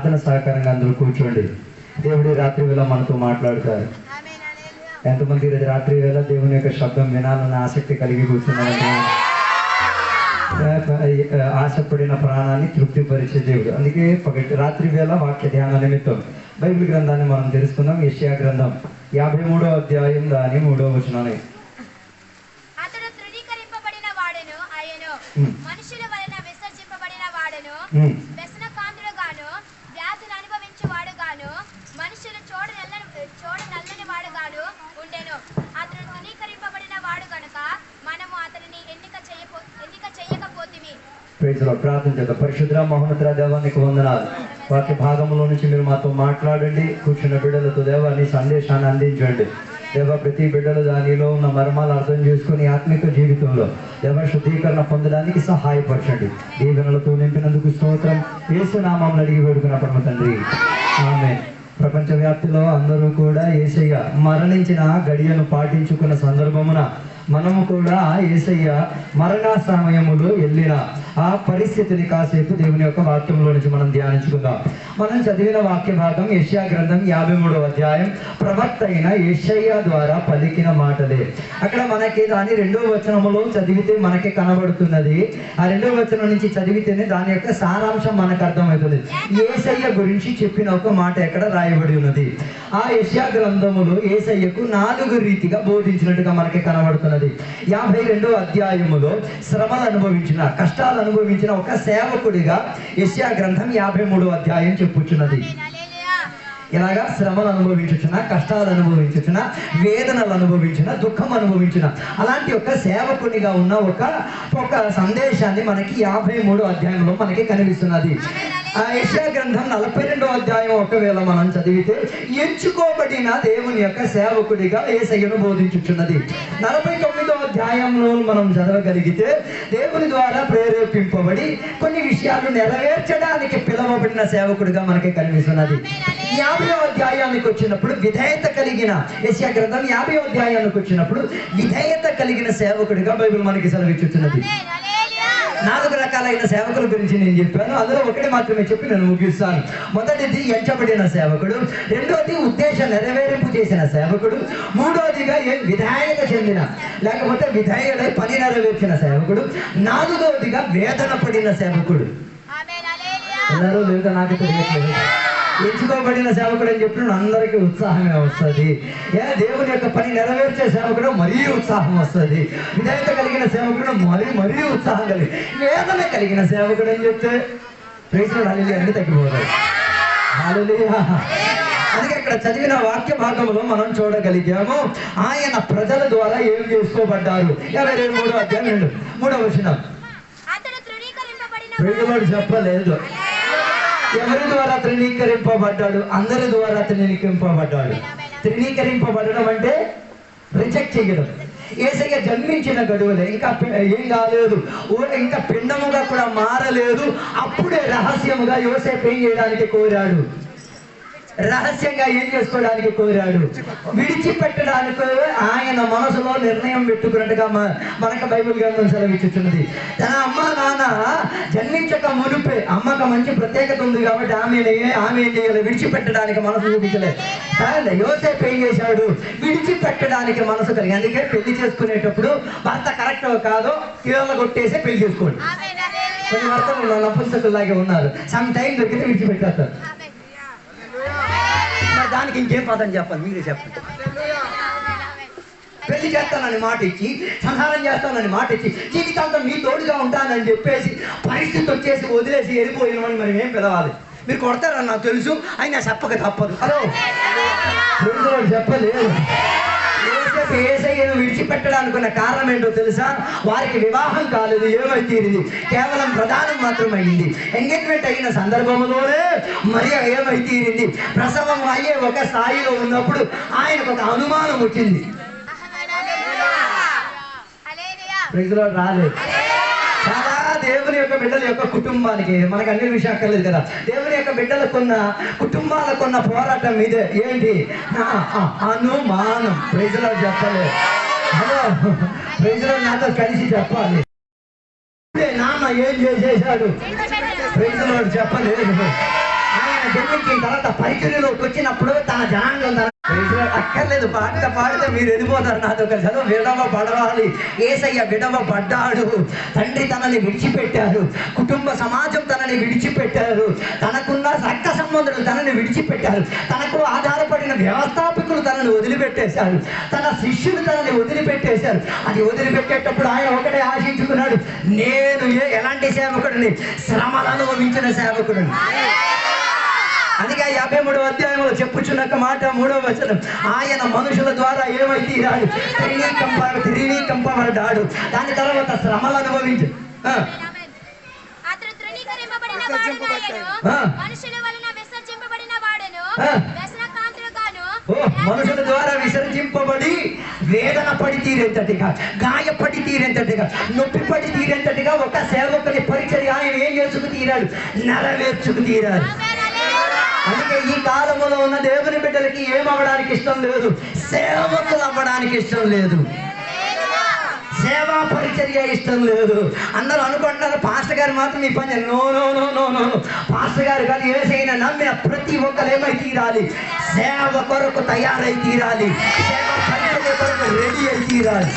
ప్రార్థన సహకారంగా అందరూ కూర్చోండి. దేవుడి రాత్రి వేళ మనతో మాట్లాడతారు. ఎంతమంది రాత్రి వేళ దేవుని యొక్క శబ్దం వినాలన్న ఆసక్తి కలిగి కూర్చున్నారంటే ఆశపడిన ప్రాణాన్ని తృప్తిపరిచే దేవుడు. అందుకే రాత్రి వేళ వాక్య ధ్యాన నిమిత్తం బైబిల్ గ్రంథాన్ని మనం తెలుసుకుందాం. యెషయా గ్రంథం 53వ అధ్యాయం దాని 3వ వచనాన్ని. అతడు తృణీకరింపబడిన వాడెను అయ్యెను, మనుషుల వలన విసర్జింపబడిన వాడెను, వ్యసనకాంతుడుగాను వ్యాధిని అనుభవించువాడుగాను మనుషులు చూడ నల్లని వాడుగాను ఉండెను. అతడు తృణీకరింపబడిన వాడు గనుక మనము అతనిని ఎన్నిక చేయకపోతిమి. ప్రార్థన చేద్దాం. పరిశుద్ధ మహోన్నత దేవానికి వందనాలు. వాక్య భాగంలో నుంచి మీరు మాతో మాట్లాడండి. కూర్చున్న బిడ్డలతో దేవాన్ని సందేశాన్ని అందించండి. దేవ ప్రతి బిడ్డలు దానిలో ఉన్న మర్మాలు అర్థం చేసుకుని ఆత్మిక జీవితంలో దేవ శుద్ధీకరణ పొందడానికి సహాయపరచండి. దీవెనలతో నింపినందుకు స్తోత్రం. యేసు నామమున అడిగి వేడుకున్న పరమ తండ్రి, ఆమేన్. ప్రపంచవ్యాప్తిలో అందరూ కూడా యేసయ్య మరణించిన గడియను పాటించుకున్న సందర్భమున మనము కూడా యేసయ్య మరణ సమయములో వెళ్ళిన ఆ పరిస్థితిని కాసేపు దేవుని యొక్క వాక్యంలో నుంచి మనం ధ్యానించుకుందాం. మనం చదివిన వాక్య భాగం యెషయా గ్రంథం 53వ అధ్యాయం ప్రవక్త అయిన యెషయా ద్వారా పలికిన మాటలే. అక్కడ మనకి దాని 2వ వచనములో చదివితే మనకి కనబడుతున్నది. ఆ 2వ వచనం నుంచి చదివితేనే దాని యొక్క సారాంశం మనకు అర్థమవుతుంది. యేసయ్య గురించి చెప్పిన ఒక మాట ఎక్కడ రాయబడి ఉన్నది. ఆ యెషయా గ్రంథములో యేసయ్యకు 4 రీతిగా బోధించినట్టుగా మనకి కనబడుతున్నది. 52వ అధ్యాయములో శ్రమలు అనుభవించిన, కష్టాలు అనుభవించిన ఒక సేవకుడిగా యెషయా గ్రంథం 53వ అధ్యాయం చెప్పుచున్నది. ఇలాగా శ్రమలు అనుభవించుచున్న, కష్టాలు అనుభవించుచున్న, వేదనలు అనుభవించిన, దుఃఖం అనుభవించిన అలాంటి ఒక సేవకునిగా ఉన్న ఒక సందేశాన్ని మనకి 53వ అధ్యాయంలో మనకి కనిపిస్తున్నది. ఆ యెషయా గ్రంథం 42వ అధ్యాయం ఒకవేళ మనం చదివితే ఎంచుకోబడిన దేవుని యొక్క సేవకుడిగా యేసయ్యను బోధించుచున్నది. 49వ అధ్యాయంలో మనం చదవగలిగితే దేవుని ద్వారా ప్రేరేపింపబడి కొన్ని విషయాలు నెరవేర్చడానికి పిలువబడిన సేవకుడిగా మనకి కనిపిస్తున్నది. 50వ అధ్యాయానికి వచ్చినప్పుడు విధేయత కలిగిన, యెషయా గ్రంథం 50వ అధ్యాయానికి వచ్చినప్పుడు విధేయత కలిగిన సేవకుడిగా బైబిల్ మనకి సెలవిచ్చుచున్నది. 4 రకాలైన సేవకుల గురించి నేను చెప్పాను. అందులో ఒకటి మాత్రమే చెప్పి నేను ముగిస్తాను. మొదటిది ఎంచబడిన సేవకుడు, రెండోది ఉద్దేశ నెరవేరింపు చేసిన సేవకుడు, మూడోదిగా విధేయత చెందిన లేకపోతే విధేయుడై పని నెరవేర్చిన సేవకుడు, 4వదిగా వేదన పడిన సేవకుడు. అందరూ లేదా నాకు తెలియట్లేదు. ఎంచుకోబడిన సేవకుడు అని చెప్పిన అందరికీ ఉత్సాహమే వస్తుంది. దేవుని యొక్క పని నెరవేర్చే సేవకుడు మరీ ఉత్సాహం వస్తుంది. విధేయత కలిగిన సేవకుడు మరీ ఉత్సాహం కలిగి, వేదన కలిగిన సేవకుడు అని చెప్తే ప్రేక్షకుడు హల్లెలూయా అన్ని తగ్గిపోతాయి. హల్లెలూయా. అందుకే ఇక్కడ చదివిన వాక్య భాగంలో మనం చూడగలిగాము ఆయన ప్రజల ద్వారా ఏం చేసుకోబడ్డారు. 23వ అధ్యాయం 3వ వచనం. ప్రేక్షకుడు చెప్పలేదు ఎవరి ద్వారా తృణీకరింపబడ్డాడు? అందరి ద్వారా తృణీకరింపబడ్డాడు. తృణీకరింపబడడం అంటే రిజెక్ట్ చేయడం. యేసయ్య జన్మించిన గడువులే, ఇంకా ఏం కాలేదు, ఇంకా పిండముగా కూడా మారలేదు. అప్పుడే రహస్యముగా యోసేపు ఏం చేయడానికి కోరాడు? రహస్యంగా ఏం చేసుకోవడానికి కోరాడు? విడిచిపెట్టడానికి ఆయన మనసులో నిర్ణయం పెట్టుకున్నట్టుగా మనకు బైబిల్ గ్రంథం సెలవిచ్చుచున్నది. తన అమ్మ నాన్న జన్మించక మునిపే, అమ్మకు మంచి ప్రత్యేకత ఉంది కాబట్టి ఆమె ఏం చేయాలి? విడిచిపెట్టడానికి మనసు చూపించలేదు. యోసేపు ఏం చేశాడు? విడిచిపెట్టడానికి మనసు కలిగి. అందుకే పెళ్లి చేసుకునేటప్పుడు భర్త కరెక్ట్ కాదో కీళ్ళ కొట్టేసి పెళ్లి చేసుకోండి. కొన్ని భర్తలు నపుంసకుల్లాగే ఉన్నారు. సమ్ టైం దొరికితే విడిచిపెట్టేస్తారు. దానికి ఇంకేం పదం చెప్పాలి? మీరే చెప్పండి. పెళ్లి చేస్తానని మాట ఇచ్చి, సంహారం చేస్తానని మాట ఇచ్చి, జీవితాంతం మీ తోడుగా ఉంటానని చెప్పేసి పరిస్థితి వచ్చేసి వదిలేసి వెళ్ళిపోయినమని మనం ఏం పిలవాలి? మీరు కొడతారని నాకు తెలుసు, అయినా చెప్పక తప్పదు. హలో, చెప్పలేదు. యేసయ్యను విడిచిపెట్టడానుకున్న కారణం ఏంటో తెలుసా? వారికి వివాహం కాలేదు. ఏమై తీరింది? కేవలం ప్రధానం మాత్రమైంది. ఎంగేజ్మెంట్ అయిన సందర్భంలోనే మరి ఏమై తీరింది? ప్రసవం అయ్యే ఒక స్థాయిలో ఉన్నప్పుడు ఆయనకు ఒక అనుమానం వచ్చింది. రాలేదు. చాలా దేవుని యొక్క బిడ్డల యొక్క కుటుంబానికి, మనకు అన్ని విషయాలు అక్కర్లేదు కదా, దేవుని యొక్క బిడ్డలకున్న కుటుంబాలకున్న పోరాటం ఇదే. ఏంటి? అనుమానం. ప్రైజ్లో చెప్పలేదు. హలో, ప్రైజ్లో నాతో కలిసి చెప్పాలి. నాన్న ఏం చేసేసాడు? ప్రైజ్లో చెప్పలేదు. ఆయన ఎక్కిన తర్వాత పరిచర్యలోకి వచ్చినప్పుడు తన జనాంగం అక్కర్లేదు, పాట పాడితే మీరు వెళ్ళిపోతారు. నాతో చదువు విడవ పడవాలి. యేసయ్య విడవ పడ్డాడు. తండ్రి తనని విడిచిపెట్టారు, కుటుంబ సమాజం తనని విడిచిపెట్టారు, తనకున్న రక్త సంబంధులు తనని విడిచిపెట్టారు, తనకు ఆధారపడిన వ్యవస్థాపకులు తనని వదిలిపెట్టేశారు, తన శిష్యులు తనని వదిలిపెట్టేశారు. అది వదిలిపెట్టేటప్పుడు ఆయన ఒకటే ఆశించుకున్నాడు, నేను ఎలాంటి సేవకుడిని? శ్రమలు అనుభవించిన సేవకుడిని. అందుకే 53వ అధ్యాయంలో చెప్పుచున్న మాట 3వ వచనం, ఆయన మనుషుల ద్వారా ఏమై తీరాడు? త్రినీకంపబడ్డాడు. దాని తర్వాత శ్రమలు అనుభవించు. మనుషుల ద్వారా విసర్జింపబడి వేదన పడి తీరేంతటిగా, గాయపడి తీరేంతటిగా, నొప్పి పడి తీరేంతటిగా ఒక సేవకుని పరిచర్య ఆయన ఏం చేసుకు తీరాడు? నెరవేర్చుకు తీరాడు. అందుకే ఈ కాలంలో ఉన్న దేవుని బిడ్డలకి ఏమవ్వడానికి ఇష్టం లేదు? సేవకులు అవ్వడానికి ఇష్టం లేదు, సేవా పరిచర్య ఇష్టం లేదు. అందరూ అనుకుంటున్నారు పాస్టర్ గారు మాత్రం ఈ పని. No no no no no no pastor గారు కానీ యేసయ్యను నమ్మిన ప్రతి ఒక్కరు ఏమై తీరాలి? సేవ కొరకు తయారై తీరాలి, సేవా పరిచర్య కొరకు రెడీ అయి తీరాలి.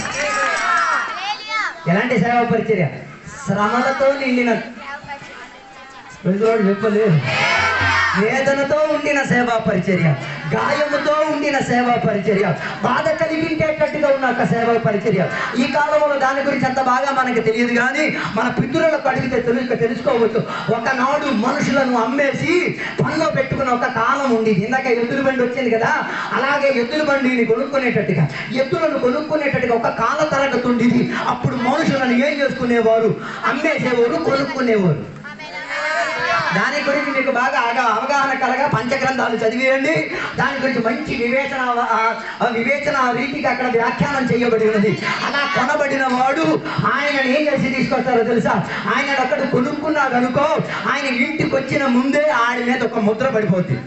ఎలాంటి సేవా పరిచర్య? శ్రమలతో నిండిన, చెప్పలేదు, వేదనతో ఉండిన సేవా పరిచర్య, గాయముతో ఉండిన సేవా పరిచర్య, బాధ కలిగించేటట్టుగా ఉన్న ఒక సేవా పరిచర్య. ఈ కాలంలో దాని గురించి అంత బాగా మనకు తెలియదు, కానీ మన పితరులకు అడిగితే తెలుసుకోవచ్చు. ఒకనాడు మనుషులను అమ్మేసి పనిలో పెట్టుకున్న ఒక కాలం ఉండేది. ఇందాక ఎద్దుల బండి వచ్చింది కదా, అలాగే ఎద్దుల బండిని కొనుక్కునేటట్టుగా, ఎద్దులను కొనుక్కునేటట్టుగా ఒక కాల తరగతి ఉండేది. అప్పుడు మనుషులను ఏం చేసుకునేవారు? అమ్మేసేవారు, కొనుక్కునేవారు. దాని గురించి మీకు బాగా అవగాహన కలగా పంచగ్రంథాలు చదివేయండి. దాని గురించి మంచి వివేచన రీతిగా అక్కడ వ్యాఖ్యానం చేయబడి ఉన్నది. అలా కొనబడిన వాడు ఆయనను ఏం చేసి తీసుకొస్తారో తెలుసా? ఆయన అక్కడ కొనుక్కున్నాడు అనుకో, ఆయన ఇంటికి వచ్చిన ముందే ఆయన మీద ఒక ముద్ర పడిపోద్ది.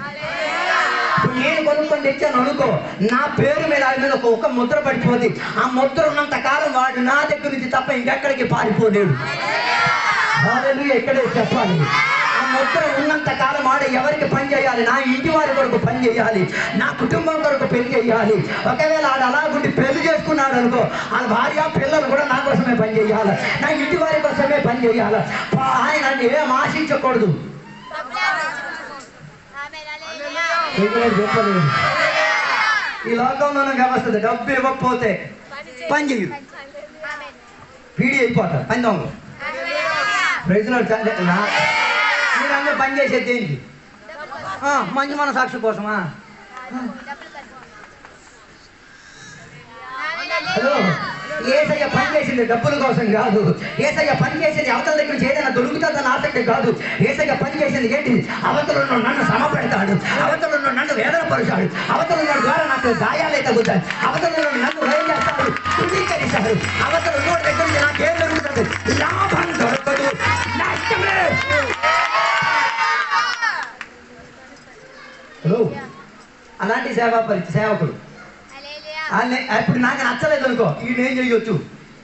నేను కొనుక్కొని తెచ్చాను అనుకో, నా పేరు మీద ఆయన మీద ఒక ముద్ర పడిపోద్ది. ఆ ముద్ర ఉన్నంత కాలం వాడు నా దగ్గర నుంచి తప్ప ఇంకెక్కడికి పారిపోలేడు. ఎక్కడే చెప్పాలి, ముద్ర ఉన్నంత కాలం ఆడ ఎవరికి పని చేయాలి? నా ఇంటి వారి కొరకు పని చేయాలి, నా కుటుంబం కొరకు పెళ్లి చేయాలి. ఒకవేళ ఆడ అలాగుండి పెళ్లి చేసుకున్నాడు అనుకో, ఆ భార్య పిల్లలు కూడా నా కోసమే పని చేయాలి, నా ఇంటి వారి కోసమే పని చేయాలి. ఆయన ఏం ఆశించకూడదు. చెప్పలేదు, ఈ లోకంలో వ్యవస్థ డబ్బు ఇవ్వకపోతే పని చేయు, పీడి అయిపోతారు పని దొంగ. మీరందరూ పని చేసేది దేనికి? మంచి మన సాక్షి కోసమా? హలో, యేసయ్య పని చేసింది డబ్బుల కోసం కాదు. యేసయ్య పని చేసేది అవతల దగ్గర నుంచి ఏదైనా దొరుకుతుందని ఆసక్తి కాదు. యేసయ్య పని చేసింది ఏంటి? అవతలను నన్ను శ్రమ పెడతాడు, అవతలను నన్ను వేదన పరుస్తాడు, అవతల ద్వారా నాకు గాయాలే తగ్గుతాయి, అవతలను నన్ను భయం చేస్తాడు, ధృవీకరిస్తాడు. అవతల నోటి దగ్గర నుంచి నాకేం దొరుకుతుంది? లాభం దొరకదు, నష్టమే. హలో, అలాంటి సేవకుడు ఇప్పుడు నాకు నచ్చలేదు అనుకో, ఈయనేం చేయొచ్చు?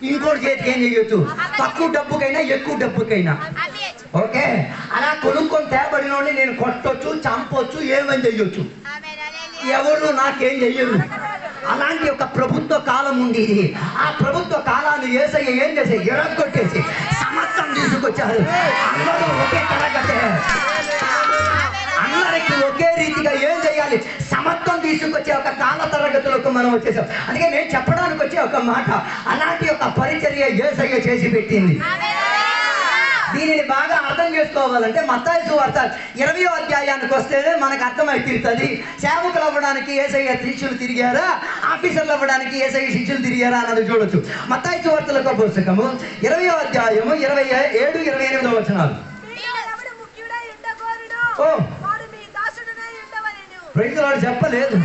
ఇంకోటి చేతికి ఏం చేయొచ్చు? తక్కువ డబ్బుకైనా ఎక్కువ డబ్బుకైనా ఓకే, అలా కొనుక్కొని తేబడిన వాడిని నేను కొట్టొచ్చు, చంపొచ్చు, ఏమని చెయ్యొచ్చు. ఎవరు నాకేం చెయ్యరు. అలాంటి ఒక ప్రభుత్వ కాలం ఉండేది. ఆ ప్రభుత్వ కాలాన్ని యేసయ్య ఏం చేసి ఎరగొట్టేసి సమర్థం తీసుకొచ్చారు. అందరూ ఒకే తరగతే, అందరికి ఒకే రీతిగా ఏం చేయాలి? సమర్థం తీసుకొచ్చే ఒక కాల తరగతులకు మనం వచ్చేసాం. అందుకే నేను చెప్పడానికి వచ్చే ఒక మాట, అలాంటి ఒక పరిచర్య యేసయ్య చేసి పెట్టింది. దీనిని బాగా అర్థం చేసుకోవాలంటే మత్తయి సువార్త 20వ అధ్యాయానికి వస్తేనే మనకు అర్థమై తీరుతుంది. సేవకులు అవ్వడానికి యేసయ్య శిష్యులు తిరిగారా, ఆఫీసర్లు అవ్వడానికి యేసయ్య శిష్యులు తిరిగారా అన్నది చూడొచ్చు. మత్తయి సువార్తల పుస్తకము 20వ అధ్యాయము 27, 28వ వచనాలు. ప్రైజ్ లార్డ్ చెప్పలేదు.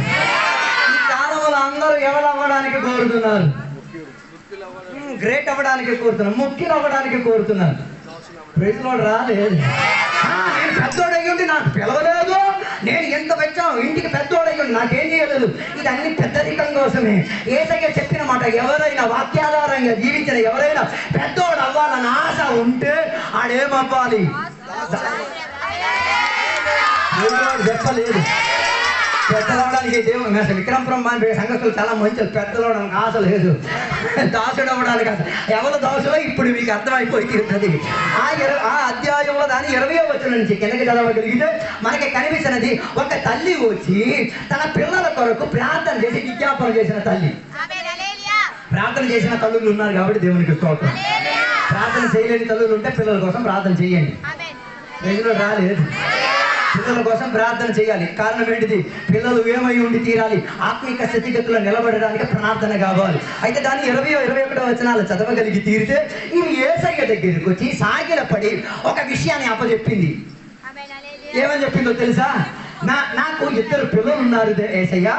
ఈ కాలంలో అందరూ ఎవరు అవ్వడానికి కోరుతున్నారు? గ్రేట్ అవ్వడానికి కోరుతున్నారు, ముఖ్యులు అవ్వడానికి కోరుతున్నారు. ప్రైజ్ లార్డ్ రాలేదు. నేను పెద్దోడయ్యుండి నాకు పిలవలేదు, నేను ఎంత వచ్చాను ఇంటికి పెద్దోడయ్యుండి నాకేం చేయలేదు. ఇదన్నీ పెద్దరికం కోసమే. యేసయ్య చెప్పిన మాట, ఎవరైనా వాక్యాధారంగా జీవించిన ఎవరైనా పెద్దోడు అవ్వాలని ఆశ ఉంటే ఆడేమవ్వాలి? చెప్పలేదు. పెద్దలవడానికి దేవుడు అసలు విక్రమపురం మాని సంగతులు చాలా మంచి పెద్దలవడానికి ఆశ లేదు. దాసుడు అవ్వడానికి అసలు ఎవరు దాసులో ఇప్పుడు మీకు అర్థమైపోయి తీరుతుంది. ఆ అధ్యాయంలో దాని 20వ వచనం నుంచి కిందకి చదవగలిగితే మనకి కనిపిస్తున్నది ఒక తల్లి వచ్చి తన పిల్లల కొరకు ప్రార్థన చేసి విజ్ఞాపన చేసిన తల్లి. ప్రార్థన చేసిన తల్లులు ఉన్నారు కాబట్టి దేవునికి స్తోత్రం. ప్రార్థన చేయలేని తల్లులు ఉంటే పిల్లల కోసం ప్రార్థన చేయండి. రెగ్యులర్ రాలేదు, పిల్లల కోసం ప్రార్థన చేయాలి. కారణం ఏంటిది? పిల్లలు ఏమై ఉండి తీరాలి, ఆత్మిక స్థితిగతుల్లో నిలబడడానికి ప్రార్థన కావాలి. అయితే దాన్ని 20-21 వచనాలు చదవగలిగి తీరితే ఇవి యేసయ్య దగ్గరికి వచ్చి సాగిలపడి ఒక విషయాన్ని అప్పచెప్పింది. ఏమని చెప్పిందో తెలుసా? నాకు 2 పిల్లలు ఉన్నారు యేసయ్య,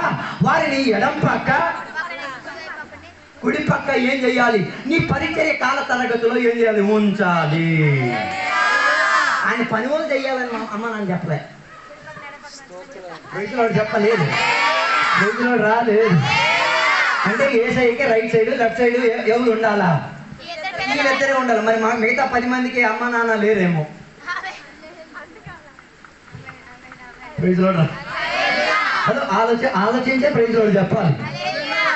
వారిని ఎడం పక్క కుడి పక్క ఏం చేయాలి? నీ పరిచర్య కాల తరగతిలో ఏం చేయాలి? ఉంచాలి. ఆయన పని వాళ్ళు చెయ్యాలని అమ్మ నన్ను చెప్పలే, రైతులో చెప్పలేదు, రైతులో రాలేదు. అంటే యేసయ్యకి రైట్ సైడ్ లెఫ్ట్ సైడ్ ఎవరు ఉండాలా? వీళ్ళిద్దరే ఉండాలి. మరి మిగతా 10 మందికి అమ్మ నాన్న లేరేమో. Praise lord. అదే ఆలోచించే ప్రైజ్ లార్డ్ చెప్పాలి.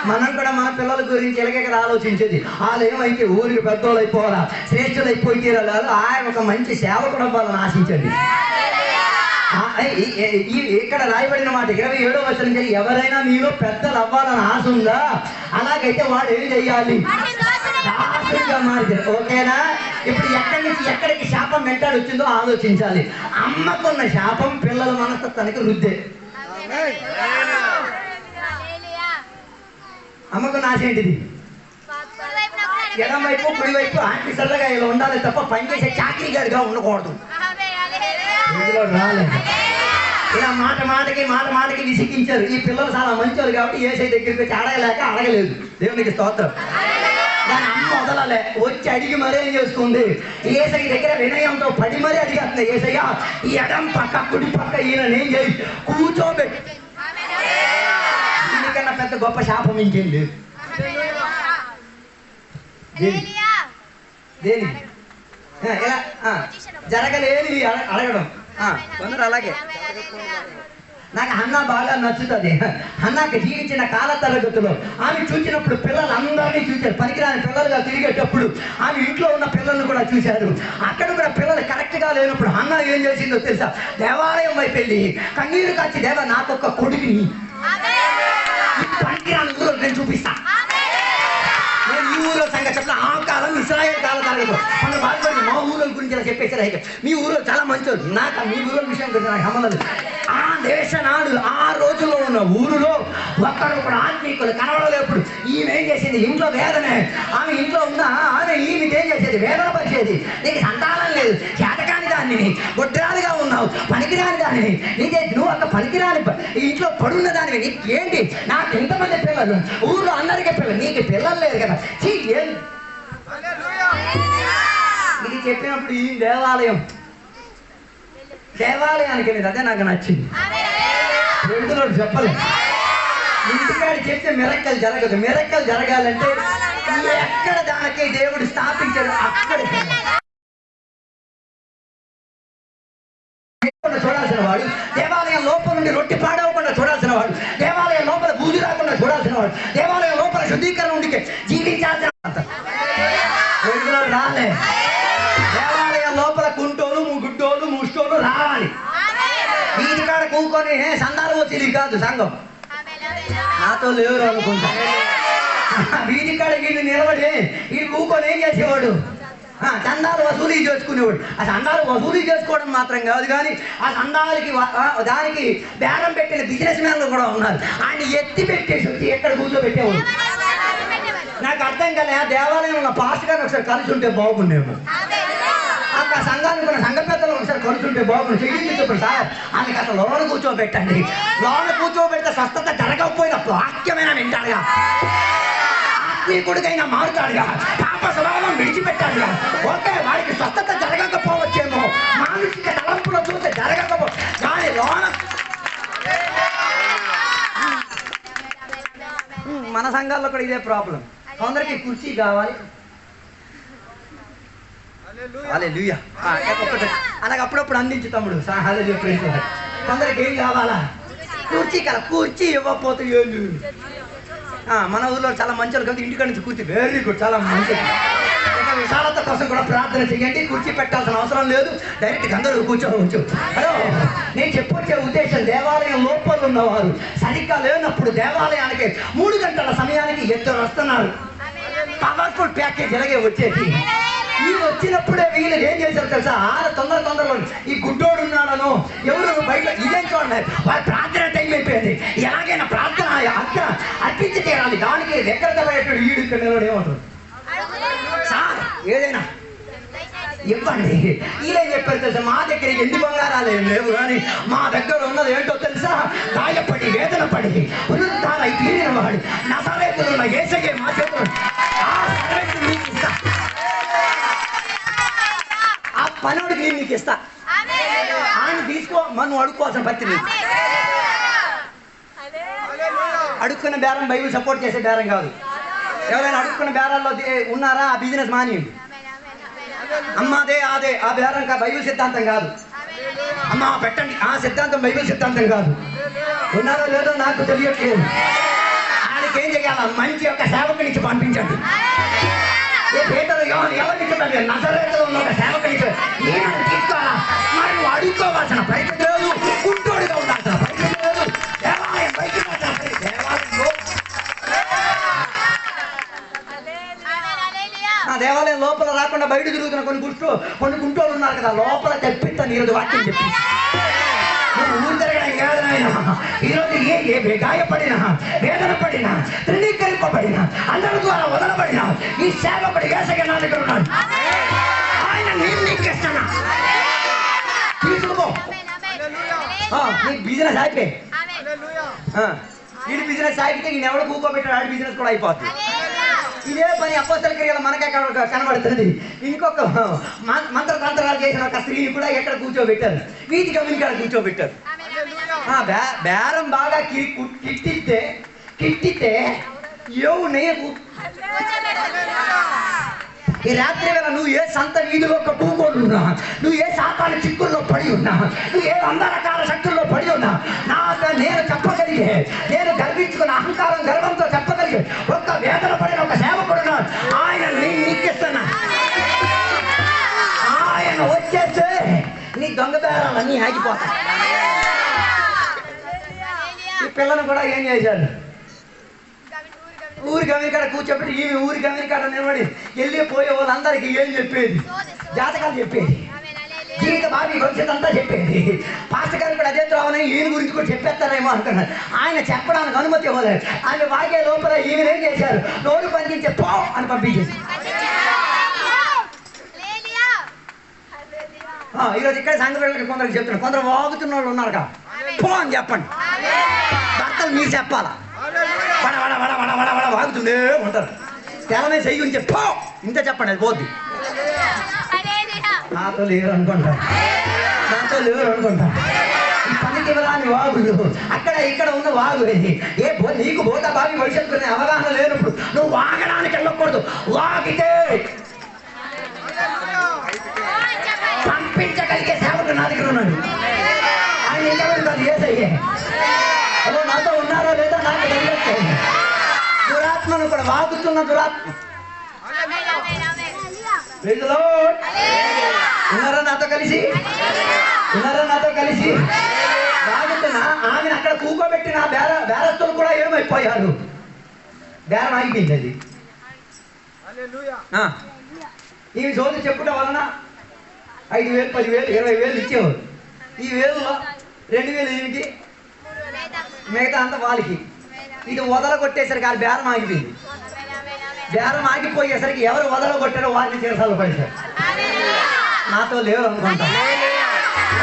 మనం కూడా మన పిల్లల గురించి ఎలాగెక్కడ ఆలోచించేది, వాళ్ళు ఏమైతే ఊరికి పెద్దోళ్ళు అయిపోవాలా, శ్రేష్ఠులు అయిపోయి తీరాలి, ఆయన ఒక మంచి సేవకుడు అవ్వాలని ఆశించండి. ఇక్కడ రాయబడిన మాట 27వ వచనం నుంచి ఎవరైనా మీలో పెద్దలు అవ్వాలని ఆశ ఉందా? అలాగైతే వాడు ఏం చెయ్యాలి? దాసుడిగా మారితే. ఓకేనా? ఇప్పుడు ఎక్కడి నుంచి ఎక్కడికి శాపం వెంటాడు వచ్చిందో ఆలోచించాలి. అమ్మకున్న శాపం పిల్లల మనస్తత్వానికి రుద్దే. అమ్మకు నాశ ఏంటిది? ఎడం వైపు కుడి వైపు ఆఫీసర్లుగా ఇలా ఉండాలి తప్ప పనిచేసే చాకరీగాడిగా ఉండకూడదు. రాలేదు. ఇలా మాట మాటకి విసిగించారు. ఈ పిల్లలు చాలా మంచోళ్ళు కాబట్టి యేసయ్య దగ్గరికి వచ్చి అడగలేక అడగలేదు. దేవునికి స్తోత్రం. దాని అమ్మ వదలలే, వచ్చి అడిగి మరీ ఏం చేసుకుంది? యేసయ్య దగ్గర వినయంతో పడి మరీ అడిగేస్తుంది. యేసయ్య ఈ ఎడం పక్క కుడి పక్క ఈయన ఏం చేయి? కూర్చోబెట్టి. దీనికన్నా పెద్ద గొప్ప శాపం ఇంకేం లేదు. దేని ఇలా జరగలేని అడగడం కొందరు అలాగే. నాకు హన్నా బాగా నచ్చుతుంది. హన్నాకి జీవించిన కాల తరగతిలో ఆమె చూసినప్పుడు పిల్లలందరినీ చూశారు. పనికిరాని పిల్లలుగా తిరిగేటప్పుడు ఆమె ఇంట్లో ఉన్న పిల్లల్ని కూడా చూశారు. అక్కడ కూడా పిల్లలు కరెక్ట్గా లేనప్పుడు హన్నా ఏం చేసిందో తెలుసా? దేవాలయం వైపు వెళ్ళి కన్నీరు కాచి, దేవా నాకొక్క కొడుకుని పనికిరాని ఊరు నేను చూపిస్తా. నేను ఈ ఊరో సంగతి చెప్పిన ఆ కాలం ఇస్రాయేల్ కాల తరగతి మన బాధపడి మా ఊళ్ళ గురించి ఇలా చెప్పేసారు. మీ ఊరు చాలా మంచిది, నాకు మీ ఊళ్ళో విషయం గురించి నాకు సంబంధం. ఆ దేశనాడు ఆ రోజుల్లో ఉన్న ఊరిలో ఒక్కడు కూడా ఆత్మీకులు కనబడలేప్పుడు ఈమె ఏం చేసేది? ఇంట్లో వేదనే. ఆమె ఇంట్లో ఉన్న ఆమె ఈమెకి ఏం చేసేది? వేదన పరిచేది. నీకు సంతానం లేదు, చేతకాని దానిని, గొడ్రాలుగా ఉన్నావు, పనికిరాని దానిని, నీకే నువ్వు ఒక పనికిరాని ఇంట్లో పడున్న దానివి, నీకు ఏంటి? నాకు ఎంతమంది పిల్లలు, ఊళ్ళో అందరికీ పిల్లలు, నీకు పిల్లలు లేదు కదా. ఇది చెప్పినప్పుడు ఈ దేవాలయానికి లేదు. అదే నాకు నచ్చింది. ఎందులో చెప్పలేదు. ఇంటికాడి చెప్తే మిరక్కలు జరగదు. మిరక్కలు జరగాలంటే ఎక్కడ దానికి దేవుడు స్థాపించాడు అక్కడ చూడాల్సిన వాడు, దేవాలయం లోపల నుండి రొట్టె పాడవకుండా చూడాల్సిన వాడు, దేవాలయం లోపల బూజు రాకుండా చూడాల్సిన వాడు, దేవాలయం లోపల శుద్ధీకరణ ఉండి జీవించాల్సిన రాలే. దేవాలయం లోపల కుంటోలు గుడ్డోలు ముష్టోలు రావాలి. వీటి కాడ కూకొని సందాలు వచ్చేది కాదు సంఘం. నాతో లేరు అనుకుంటా. వీటి కాడ వీళ్ళు నిలబడి వీళ్ళు కూకొని ఏం చేసేవాడు? చందాలు వసూలు చేసుకునేవాడు. ఆ చందాలు వసూలు చేసుకోవడం మాత్రం కాదు కానీ ఆ చందాలకి దానికి బేరం పెట్టిన బిజినెస్ మ్యాన్లు కూడా ఉన్నారు. ఆయన ఎత్తి పెట్టేసి వచ్చి ఎక్కడ కూర్చోబెట్టేవాడు. నాకు అర్థం కదా, దేవాలయంలో పాస్టర్ గారిని ఒకసారి కలిసి ఉంటే బాగుండేమో. ఆ సంఘానికి ఉన్న సంఘ పెద్దలు ఒకసారి కలిసి ఉంటే బాగుండు. చెయ్యి సార్ ఆయనకి అసలు లోన కూర్చోబెట్టండి. లోన కూర్చోబెడితే స్వస్థత జరగకపోయినా వాక్యమైన వింటాడుగా, ఆత్మీయుడికైనా మారుతాడుగా, పాప స్వభావం విడిచిపెట్టాడుగా. ఓకే, వారికి స్వస్థత జరగకపోవచ్చేమో, మానసిక తలంపులో చూస్తే జరగకపో, కానీ లోన మన సంఘాల్లో కూడా ఇదే ప్రాబ్లం. కొందరికి కుర్చీ కావాలి, అలాగే అప్పుడప్పుడు అందించు తమ్ముడు. కొందరికి ఏం కావాలా? కుర్చీ కదా, కుర్చీ ఇవ్వకపోతే ఏళ్ళు. మన ఊర్లో చాలా మంచి వాళ్ళు కదా, ఇంటికాడ నుంచి కుర్చీ వెరీ గుడ్, చాలా మంచిది. ఇంకా విశాలత కోసం కూడా ప్రార్థన చేయండి. కుర్చీ పెట్టాల్సిన అవసరం లేదు, డైరెక్ట్గా అందరూ కూర్చోవచ్చు. హలో, నేను చెప్పొచ్చే ఉద్దేశం, దేవాలయం లోపల ఉన్నవారు సరిగ్గా లేనప్పుడు దేవాలయానికి 3 గంటల సమయానికి ఇద్దరు వస్తున్నారు. పవర్ఫుల్ ప్యాకేజ్ ఇలాగే వచ్చేసి ఈ వచ్చినప్పుడే వీళ్ళు ఏం చేశారు తెలుసా? తొందరలో ఈ గుడ్డోడు ఉన్నాడను ఎవరు బయట ఇదేం చూడండి, వాళ్ళ ప్రార్థన టైం అయిపోయింది. ఎలాగైనా ప్రార్థన అర్పించి తీరాలి. దానికి ఎక్కడ తగ్గట్టు ఈడు ఇక్కడ ఏమంటారు? సార్ ఏదైనా ఇవ్వండి. వీళ్ళేం చెప్పారు తెలుసా? మా దగ్గర ఎండి బంగారాలు ఏం లేవు, కానీ మా దగ్గర ఉన్నది ఏంటో తెలుసా? గాయపడి వేదన పడి పునరుద్ధారై తీరిన వాడు నజరేతులో ఉన్న యేసయ్యే మా చేతులు మీకు ఇస్తా. ఆ పనుడికి నేను నీకు ఇస్తా. ఆయన తీసుకో, మనం అడుక్కోవాల్సిన పత్తి. అడుక్కున్న బేరం బైబిల్ సపోర్ట్ చేసే బేరం కాదు. ఎవరైనా అడుక్కున్న బేరాల్లో ఉన్నారా? ఆ బిజినెస్ మానేయండి. అమ్మాదే అదే ఆ బేరం బైబిల్ సిద్ధాంతం కాదు. అమ్మ పెట్టండి, ఆ సిద్ధాంతం బైబిల్ సిద్ధాంతం కాదు. ఉన్నారో లేదో నాకు తెలియట్లేదు. ఆయనకి ఏం చేయాల? మంచి ఒక సేవకునికి పంపించండి. ఎవరికి నజరేతులో ఉన్న ఒక సేవకునికి నేను తీసుకోవాలా? మరి నువ్వు అడుక్కోవాల్సిన ప్రయత్నం లేదు, గుంటోడుగా ఉండాల్సిన ప్రయత్నం లేదు. దేవాలయం బయటకు దేవాలయం లోపల రాకుండా బయట తిరుగుతున్న కొన్ని గుంటోళ్ళు ఉన్నారు కదా, లోపల తెప్పిస్తా నీరు వాక్యం చెప్పి ఊరు తిరగడం కాదనైనా ఈరోజు ఏ గాయపడినా, వేదన పడినా, తృణీకరింపబడినా, అందరి ద్వారా వదలబడినా ఈ సేవకుడు యేసయ్య నా దగ్గర ఉన్నాడు. ఆయన నేను నీకు ఇస్తాను, తీసుకో. నీకు బిజినెస్ అయిపోయి వీడి బిజినెస్ ఆగితే ఈయన ఎవడో కూకోబెట్టాడు, ఆడి బిజినెస్ కూడా అయిపోతుంది. ఇదే పని అపోస్తల క్రియలు మనకే కనబడుతుంది. ఇంకొక మంత్రతంత్రాలు చేసిన ఒక స్త్రీని కూడా ఎక్కడ కూర్చోబెట్టారు? వీధి గమని కాడ కూర్చోబెట్టారు. బేరం బాగా కిట్టితే ఈ రాత్రి వేళ నువ్వు ఏ సంత వీధిలో కట్టుకొని ఉన్నా, నువ్వు ఏ శాతాల చిక్కుల్లో పడి ఉన్నా, నువ్వు ఏ 100 రకాల శక్తుల్లో పడి ఉన్నా, నేను చెప్పగలిగే, నేను గర్వించుకున్న అహంకారం గర్వంతో చెప్పగలిగే ఒక్క వేదన పడిన ఒక సేవకుడు ఆయన నీకిస్తున్నా. ఆయన వచ్చేస్తే నీ దొంగ బేరాలన్నీ ఆగిపోతాయి. ఈ పిల్లను కూడా ఏం చేశారు? ఊరి గమని కాడ కూర్చోబెట్టి ఈమె ఊరి గమని కాడ నిలబడి వెళ్ళిపోయే వాళ్ళందరికీ ఏం చెప్పేది? జాతకాలు చెప్పేది, జీవిత భావి భవిష్యత్ అంతా చెప్పేది. పాస్టర్ గారు కూడా అదే త్రోవని ఈయన గురించి కూడా చెప్పేస్తారేమో అనుకున్నారు. ఆయన చెప్పడానికి అనుమతి ఇవ్వలేదు. ఆయన వాగే లోపల ఈమెను ఏం చేశారు? నోరు పంపించే పో అని పంపించేసి. ఈరోజు ఇక్కడ సంఘ పిల్లలకి కొందరికి చెప్తున్నారు, కొందరు వాగుతున్న వాళ్ళు ఉన్నారు కదా, పో అని చెప్పండి. భర్తలు మీరు చెప్పాలా? వడ వడ వడ వడ వడ వడ వాగుతుండే ఉంటారు. తెలమే చెయ్యి ఉంచే పో ఇంత చెప్పండి, అది పోద్ది. నాతో లేరు అనుకుంటా, ఈ పనికి రాని వాగులు అక్కడ ఇక్కడ ఉన్న వాగు నీకు భూత భావి భవిష్యత్తు అవగాహన లేనప్పుడు నువ్వు వాగడానికి వెళ్ళకూడదు. వాగితే పంపించగలిగే సేవకుడు నా దగ్గర ఉన్నాడు. ఆయన ఇంకెవరు కాదు, యేసయ్యే. అదో నాతో ఉన్నారో లేదో నాకు తెలియట్లేదు. దురాత్మను కూడా వాగుతున్న దురాత్మ ఉన్నారా నాతో కలిసి? వాగుతున్నా ఆమెను అక్కడ కూకోబెట్టిన బేరస్తులు కూడా ఏమైపోయారు? బేరం ఆగిపోయింది. అది ఈ సోదరు చెప్పుట వలన 5,000, 10,000, 20,000 ఇచ్చేవారు. ఈ వేలులో 2,000 ఈమెకి, మిగతా అంతా వాళ్ళకి. ఇది వదలగొట్టేసరికి ఆ బేరం ఆగిపోయింది. బేరం ఆగిపోయేసరికి ఎవరు వదలగొట్టారో వాళ్ళని చిరసాలు పడేశారు. నాతో లేరు అనుకుంటా.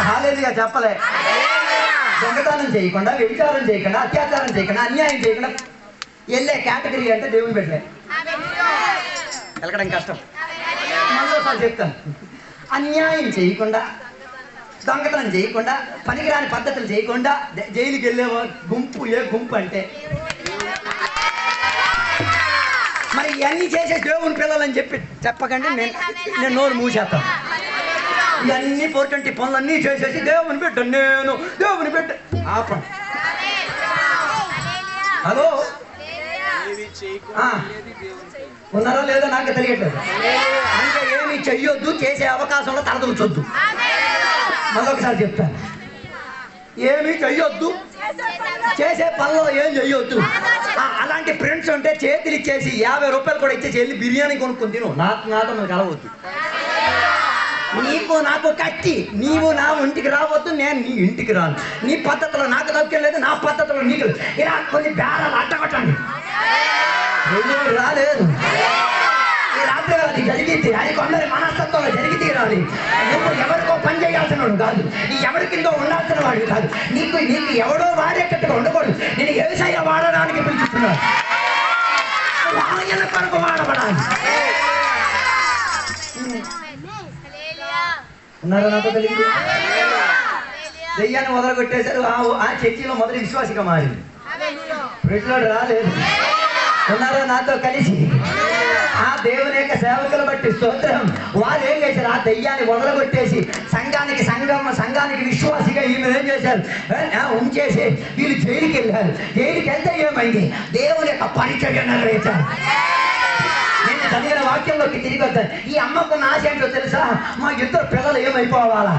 హాలేలుగా చెప్పలే. దొంగతనం చేయకుండా, వ్యభిచారం చేయకుండా, అత్యాచారం చేయకుండా, అన్యాయం చేయకుండా వెళ్ళే కేటగిరీ అంటే దేవుని పెట్టలే. వెళ్ళడం కష్టం. మళ్ళీసారి చెప్తాను, అన్యాయం చేయకుండా, దొంగతనం చేయకుండా, పనికిరాని పద్ధతులు చేయకుండా జైలుకి వెళ్ళే గుంపు ఏ గుంపు అంటే మరి ఇవన్నీ చేసే దేవుని పిల్లలని చెప్పకండి. నేను నోరు మూసేస్తాను. ఇవన్నీ 420 పనులన్నీ చేసేసి దేవుని బిడ్డ నేను దేవుని బిడ్డ ఆపండి. హలో ఉన్నారో లేదో నాకు తెలియట్లేదు. అంటే ఏమి చెయ్యొద్దు, చేసే అవకాశంలో తలదూర్చొద్దు. మరొకసారి చెప్తాను, ఏమి చెయ్యొద్దు, చేసే పనిలో ఏం చెయ్యొద్దు. అలాంటి ఫ్రెండ్స్ ఉంటే చేతులు ఇచ్చేసి 50 రూపాయలు కూడా ఇచ్చేసి వెళ్ళి బిర్యానీ కొనుక్కొని తిను. నాతో మనకు కలవద్దు. నీకు నాకు కట్టి నీవు నా ఇంటికి రావద్దు, నేను నీ ఇంటికి రాను. నీ పద్ధతిలో నాకు నౌక్యం లేదు, నా పద్ధతిలో నీకు. ఇలా కొన్ని బేరాలు అడ్డగొట్టండి. రాలేదు ఈ రాత్రి అది జరిగింది. అది కొందరి మనస్తత్వంలో జరిగి తీరాలి. నువ్వు ఎవరికో పని చేయాల్సిన వాడు కాదు, నీ ఎవరి కింద ఉండాల్సిన వాడు కాదు. నీకు ఎవడో వాడేటట్టుగా ఉండకూడదు. నేను వ్యవసాయ వాడడానికి పిలుచుతున్నాను, ఆయన కొరకు వాడబడాలి. ఉన్నారా నాతో కలిగి? దెయ్యాన్ని మొదలుకొట్టేశారు. ఆ చర్చిలో మొదటి విశ్వాసిగా మారింది. ప్రజలు రాలేదు. ఉన్నారా నాతో కలిసి? ఆ దేవుని యొక్క సేవకులు బట్టి స్తోత్రం. వారు ఏం చేశారు? ఆ దెయ్యాన్ని వదలగొట్టేసి సంఘానికి విశ్వాసిగా ఈమె ఏం చేశారు? ఉంచేసి వీళ్ళు జైలుకి వెళ్ళారు. జైలుకి వెళ్తే ఏమైంది? దేవుని యొక్క పరిచర్య నెరవేర్చారు. నేను చదివిన వాక్యంలోకి తిరిగి వస్తాను. ఈ అమ్మకు ఆశ ఏంటో తెలుసా? మా ఇద్దరు పిల్లలు ఏమైపోవాలా?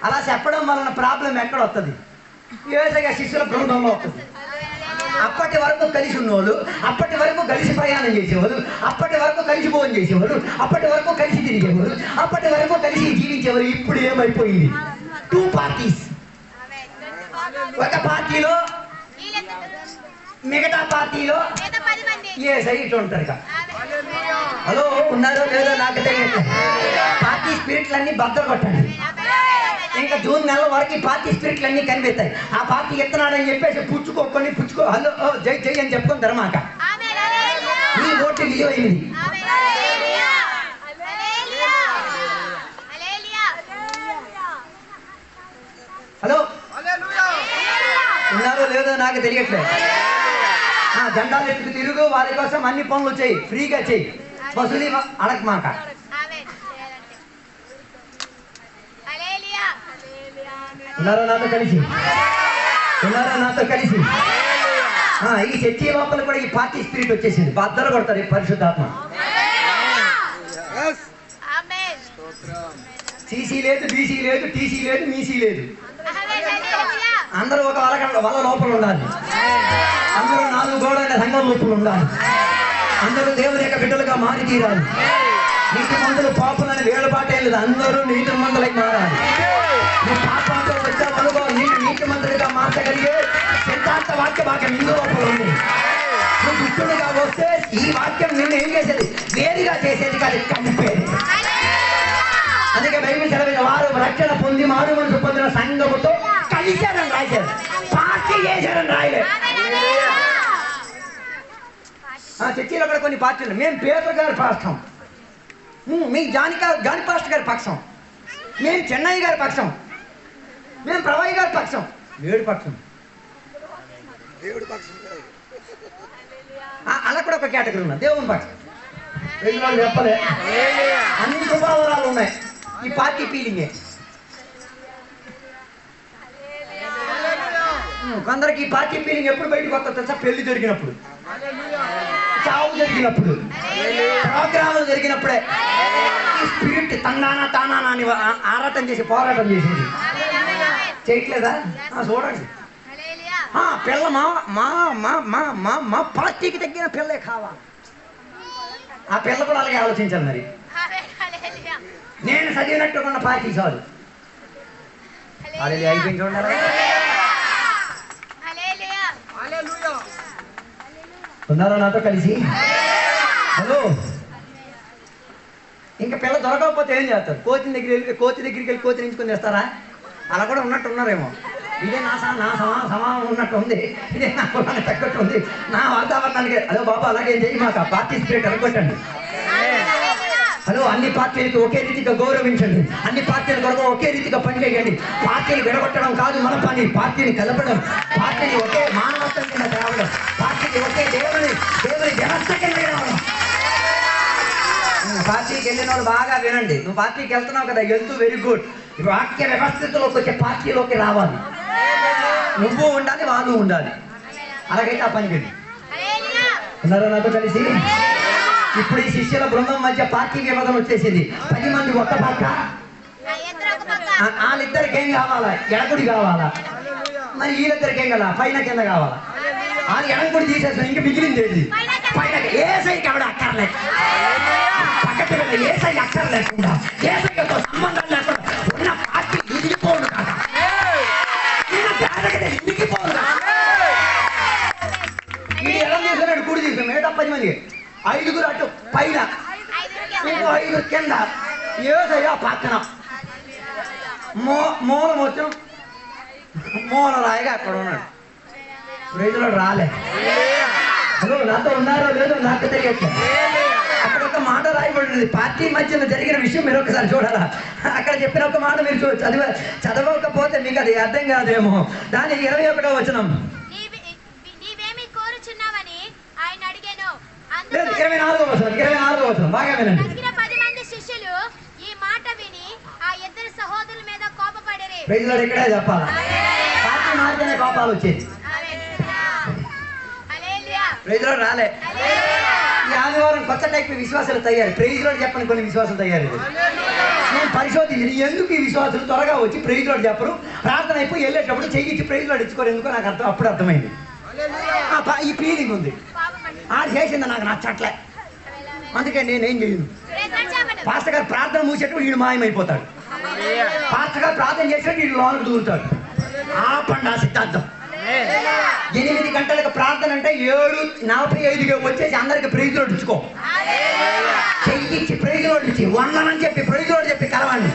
అలా చెప్పడం వలన ప్రాబ్లం ఎక్కడ వస్తుంది? యేసయ్య శిష్యుల బృందంలో వస్తుంది. అప్పటి వరకు కలిసి ఉన్నవాళ్ళు, అప్పటి వరకు కలిసి ప్రయాణం చేసేవాళ్ళు, అప్పటి వరకు కలిసి భోజనం చేసేవాళ్ళు, అప్పటి వరకు కలిసి తిరిగేవాళ్ళు, అప్పటి వరకు కలిసి జీవించేవారు. ఇప్పుడు ఏమైపోయింది? 2 పార్టీస్. ఒక పార్టీలో, మిగతా పార్టీలో యేసయ్య ఇట్లా ఉంటారు. హలో ఉన్నారో లేదో నాకు తెలియదు. పార్టీ స్పిరిట్లన్నీ బద్దలు కొట్టండి. ఇంకా జూన్ నెల వరకు ఈ పార్టీ స్పిరిట్లన్నీ కనిపిస్తాయి. ఆ పార్టీ ఎత్తనాడని చెప్పేసి పుచ్చుకో హలో జై జై అని చెప్పుకొని ధర్మాక ఈ ఓటు విలువైంది. హలో ఉన్నారో లేదో నాకు తెలియట్లేదు. జెండాలు ఎత్తుకు తిరుగు, వారి కోసం అన్ని పనులు చేయి, ఫ్రీగా చేయి, వసూలి అడగమాక. ఉన్నారా నాతో కలిసి? ఉన్నారా నాతో కలిసి? ఈ చర్చి లోపల కూడా ఈ పార్టీ స్పిరిట్ వచ్చేసింది. బద్దలు కొడతారు ఈ పరిశుద్ధాత్మ. సీసీ లేదు, బీసీ లేదు, టీసీ లేదు, మీసీ లేదు. అందరూ ఒక వల లోపల ఉండాలి. అందరూ 4 గోడైన సంఘం లోపల ఉండాలి. అందరూ దేవుని యొక్క బిడ్డలుగా మారి తీరాలి. నీతి మందులు పాపులని వేళపాటే లేదు, అందరూ నీతి మందులకి మారాలి. నువ్వు పాపంతో వచ్చావనుకో, నీతి మందులుగా మార్చగలిగే సిద్ధాంత వాక్య భాగం ఇందు లోపల ఉంది. నువ్వు దుష్టుడిగా వస్తే ఈ వాక్యం నిన్ను ఏం చేసేది? వేరుగా చేసేది కాదు, కలిపేది. అందుకే బైబిల్ సెలవు, వారు రక్షణ పొంది మారు మనసు పొందిన సంఘముతో కలిశారని రాశారు, పార్టీ చేశారని రాయలేదు. చర్చిలో కూడా కొన్ని పార్టీలు, మేము పేదర్ గారి పక్షం, మీకు జాని పాస్టర్ గారి పక్షం, మేము చెన్నై గారి పక్షం, మేము ప్రవయ్య గారి పక్షం. దేవుడి పక్షం అలా కూడా ఒక కేటగిరీ ఉన్నా. దేవుని పక్షం చెప్పలే. అన్ని శుభావరాలు ఉన్నాయి. ఈ పార్టీ ఫీలింగే. కొందరికి ఈ పార్టీ ఫీలింగ్ ఎప్పుడు బయటకు వస్తుంది తెలుసా? పెళ్లి జరిగినప్పుడు, చావు జరిగినప్పుడు, ప్రోగ్రాములు జరిగినప్పుడే ఈ స్పిరిట్ తానా అని ఆరాటం చేసి పోరాటం చేసేది. చేయట్లేదా? చూడండి. పిల్ల మా పార్టీకి తగ్గిన పిల్లే కావాలి. ఆ పిల్ల కూడా అలాగే ఆలోచించాలి. మరి నేను చదివినట్టుకున్న పార్టీ చాలు. అది అయిపోయింది చూడాలి. ఉన్నారా నాతో కలిసి? హలో, ఇంకా పిల్ల దొరకకపోతే ఏం చేస్తారు? కోచి దగ్గరికి వెళ్ళి కోచి ఎంచుకొని చేస్తారా? అలా కూడా ఉన్నట్టు ఉన్నారేమో. ఇదే నా సమానం ఉన్నట్టు ఉంది, ఇదే నా కులాన్ని తగ్గట్టు ఉంది, నా వాతావరణానికి. అదే బాబా అలాగే చేయి, మాకు ఆ పార్టీ స్పిరిట్ అనుకోండి. హలో, అన్ని పార్టీలకు ఒకే రీతిగా గౌరవించండి. అన్ని పార్టీల కొరకు ఒకే రీతిగా పనిచేయండి. పార్టీలు విడగొట్టడం కాదు మన పని, పార్టీని కలపడం, పార్టీని ఒకే మానవత్వం కింద తేవడం, పార్టీకి ఒకే దేవుని వ్యవస్థ కింద రావడం. పార్టీకి వెళ్ళిన వాళ్ళు బాగా వినండి. నువ్వు పార్టీకి వెళ్తున్నావు కదా, వెళ్తూ వెరీ గుడ్. ఇప్పుడు వాక్య వ్యవస్థితిలోకి వచ్చే పార్టీలోకి రావాలి. నువ్వు ఉండాలి, వాళ్ళు ఉండాలి. అలాగైతే ఆ పనికి వెళ్ళి ఉన్నారా నాతో కలిసి? ఇప్పుడు ఈ శిష్యుల బృందం మధ్య పార్టీ వివాదం వచ్చేసింది. 10 మంది ఒక్క పక్క, వాళ్ళిద్దరికి ఏం కావాలా? ఎడకుడి కావాలా? మరి వీళ్ళిద్దరికి ఏం కావాలా? పైన కింద కావాలా? వాళ్ళు ఎడకుడి తీసేసాం, ఇంక మిగిలింది ఏంటి? పైన ఏ సైకి ఎవడ అక్కర్లేదు, పక్కన ఏ సై అక్కర్లేకుండా, ఏ సైతో సంబంధం లేకుండా ఉన్న పార్టీ ఇరిగిపోను కదా, ఇరిగిపోను కదా. వీడు ఎలా తీసుకున్నాడు? కూడి తీసుకున్నాడు. మిగతా 10 మంది 5 అటు పైన, ఇంకో 5 కింద, ఏసయ్యా పక్కన. మూలం వచ్చాం, మూల రాయిగా అక్కడ ఉన్నాడు. రైతులో రాలే. హలో, నాతో ఉన్నారో లేదో నాకు తెలియదు. అక్కడ ఒక మాట రాయబడింది. పార్టీ మధ్యన జరిగిన విషయం మీరు ఒకసారి చూడాలా. అక్కడ చెప్పిన ఒక మాట మీరు చదవకపోతే మీకు అది అర్థం కాదేమో. దాని 21వ వచనం, 24వ వచనం బాగా వినండి. 10 మంది శిష్యులు ఈ మాట విని ఆ ఇద్దరు సహోదరుల మీద కోపపడిరి. ప్రైజ్లార్డ్ ఇక్కడే చెప్పాలా? పార్టీ మారితేనే కోపాలు వచ్చేది. ప్రైజ్లార్డ్ రాలే. ఈ ఆదివారం కొత్త టైప్ విశ్వాసాలు తయారు. ప్రైజ్లార్డ్ చెప్పని కొన్ని విశ్వాసాలు తయారు. నేను పరిశోధించి ఎందుకు ఈ విశ్వాసాలు త్వరగా వచ్చి ప్రైజ్లార్డ్ చెప్పరు, ప్రార్థన అయిపోయి వెళ్ళేటప్పుడు చెయ్యి ప్రైజ్లార్డ్ ఇచ్చుకోరు ఎందుకో నాకు అప్పుడు అర్థమైంది. ఈ ఫీలింగ్ ఉంది. ఆడు చేసింది నాకు నచ్చట్లే, అందుకే నేనేం చేయను. పాస్టర్ గారు ప్రార్థన మూసేటప్పుడు వీడు మాయమైపోతాడు. పాస్టర్ గారు ప్రార్థన చేసినట్టు వీడు లోనికి దూరుతాడు. ఆపండి ఆ సిద్ధాంతం. 8 గంటలకు ప్రార్థన అంటే 7:45 వచ్చేసి అందరికి ప్రైజ్ లోడ్ ఇచ్చుకో. చెయ్యి ఇచ్చి ప్రైజ్ లోడ్ ఇచ్చి వందనని చెప్పి ప్రైజ్ లోడ్ చెప్పి కలవండి.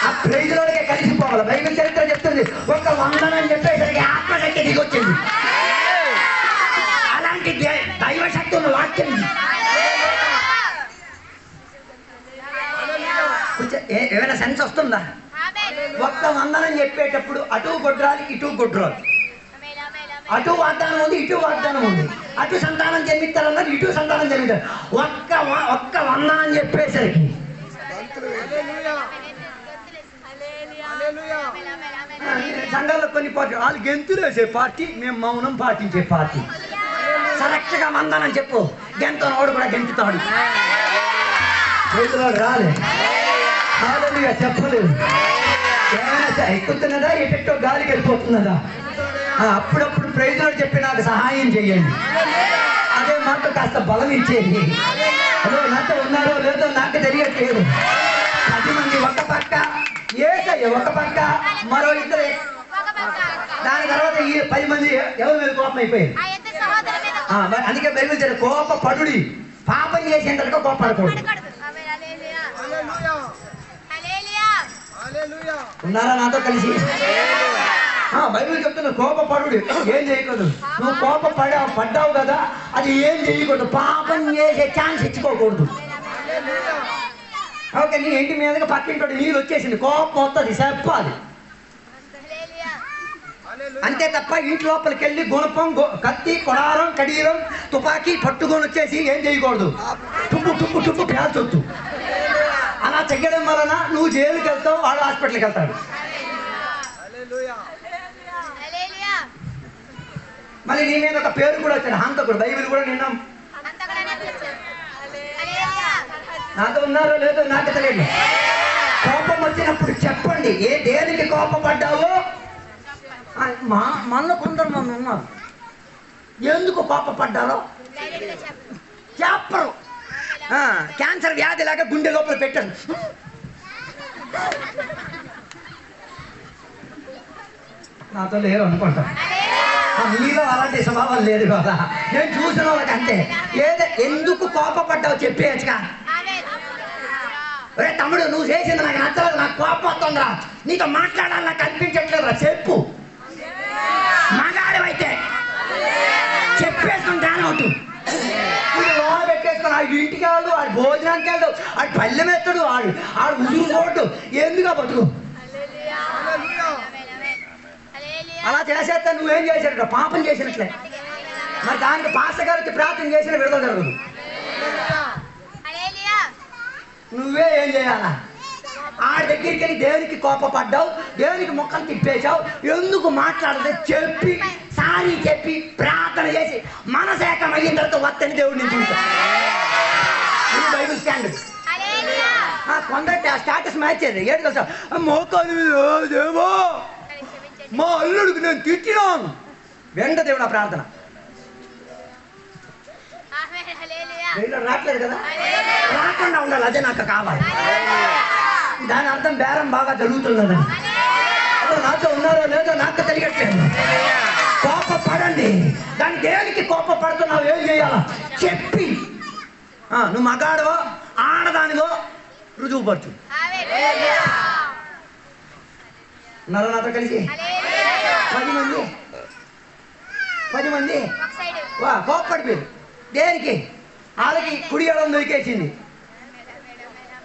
ఆ ప్రైజ్ లోడ్కే కలిసిపోవాలి. బైబిల్ చరిత్ర చెప్తుంది, ఒక వందనని చెప్పేసరికి ఆత్మశక్తి దిగొచ్చింది. అలాంటి దైవశక్తి ఉన్న వాక్యం ఏమైనా సెన్స్ వస్తుందా? ఒక్క వందనం చెప్పేటప్పుడు అటు గొడ్రాలి, ఇటు గొడ్రాలి. అటు వాగ్దానం ఉంది, ఇటు వాగ్దానం ఉంది. అటు సంతానం జన్మిస్తారన్నారు, ఇటు సంతానం జన్మిస్తారు. ఒక్క వందనం చెప్పేసరికి సంఘాల్లో కొన్ని పార్టీ వాళ్ళు గెంతులేసే పార్టీ, మేము మౌనం పాటించే పార్టీ. కరెక్ట్గా వందనం చెప్పు, గెంతనోడు కూడా గెంతుతాడు. రాలే చెప్పలేదు. ఏమైనా ఎక్కుతున్నదా, ఎటెట్టో గాలికి వెళ్ళిపోతున్నదా? అప్పుడప్పుడు ప్రైజ్లార్డ్ చెప్పి నాకు సహాయం చేయండి. అదే మాకు కాస్త బలం ఇచ్చేది. అదో నాతో ఉన్నారో లేదో నాకు తెలియట్లేదు. 10 మంది ఒక పక్క, ఏసయ్య ఒక పక్క, మరో ఇద్దరు. దాని తర్వాత ఈ 10 మంది ఎవరి మీద కోపం అయిపోయింది. అందుకే బైబిల్ చెప్పి కోపపడుడి, పాపం చేసేంతగా కోపడకూడదు. ఉన్నారా నాతో కలిసి? బైబిల్ చెప్తున్నా కోపపడుడు, ఏం చేయకూడదు. నువ్వు పడ్డావు కదా, అది ఏం చేయకూడదు. పాపం చేసే ఛాన్స్ ఇచ్చుకోకూడదు. ఓకే, నీ ఇంటి మీదగా పక్కింటి నీళ్ళు వచ్చేసింది, కోపం వస్తుంది, చెప్పాలి అంతే తప్ప ఇంటి లోపలికి వెళ్ళి గుణపం, కత్తి, కొడారం, కడీరం, తుపాకీ పట్టుకొని వచ్చేసి ఏం చేయకూడదు. టుప్పు పేల్చొద్దు. అలా చెయ్యడం వలన నువ్వు జైలుకి వెళ్తావు, వాడు హాస్పిటల్కి వెళ్తాడు. మళ్ళీ నీ మీద ఒక పేరు కూడా వచ్చాడు, హంతకుడు. బైబిల్ కూడా నిన్న నాతో ఉన్నారో లేదో నాకు తెలియదు. కోపం వచ్చినప్పుడు చెప్పండి, దేనికి కోపపడ్డావో. మనలో కొందరు మంది ఉన్నారు, ఎందుకు కోపపడ్డారో చెప్పరు. క్యాన్సర్ వ్యాధి లాగా గుండె లోపల పెట్టారు. నాతో లేరు అనుకుంటా. మీలో అలాంటి స్వభావం లేదు కదా. నేను చూసిన వాళ్ళకి అంతే. ఎందుకు కోపపడ్డావు చెప్పేయచ్చుగా. రే తమ్ముడు, నువ్వు చేసింది నాకు నచ్చలేదు, నాకు కోపం వస్తుందిరా, నీతో మాట్లాడాలి నాకు అనిపించట్లేదురా, చెప్పు. మగాడవైతే చెప్పేసుకుంటాను అవుతు. లోన పెట్టేసుకుని ఆడు ఇంటికి వెళ్తాడు, ఆడు భోజనానికి వెళ్తాడు, ఆడు పల్లెం ఎత్తాడు, ఆడు ఉసురు చూడు. ఎందుగా బతుకు అలా చేసేస్తా. నువ్వేం చేసేట పాపం చేసినట్లే. మరి దానికి పాస్టర్ గారు వచ్చి ప్రార్థన చేసిన విడుదల జరగదు. నువ్వే ఏం చేయాలా? ఆ దగ్గరికి వెళ్ళి దేవునికి కోపపడ్డావు, దేవునికి మొక్కలు తిప్పేశావు, ఎందుకు మాట్లాడదు చెప్పి సారీ చెప్పి ప్రార్థన చేసి మనసేకం అయిన తర్వాత వత్తని దేవుడిని చూసా. బైబిల్ స్టాండర్డ్ కొందరు స్టాటస్ మ్యాచ్ అయ్యేది. ఏడు కదా మోకాలు దేవో మా అల్లుడికి నేను తిట్టినాను. వెంట దేవుడు ఆ ప్రార్థన రావట్లేదు కదా, రాకుండా ఉండాలి, అదే నాకు కావాలి. దాని అర్థం బేరం బాగా జరుగుతున్నదని. నాతో ఉన్నారో లేదో నాకు తెలియట్లేదు. కోపపడండి. దాని దేనికి కోపపడుతున్నావు, ఏం చేయాలా చెప్పి నువ్వు మగాడో ఆడదానిదో రుజువుపరచు. ఉన్నారా నాతో కలిసి 10 మంది కోపడిపోయారు. దేనికి? వాళ్ళకి కుడి ఎడం దొరికేసింది.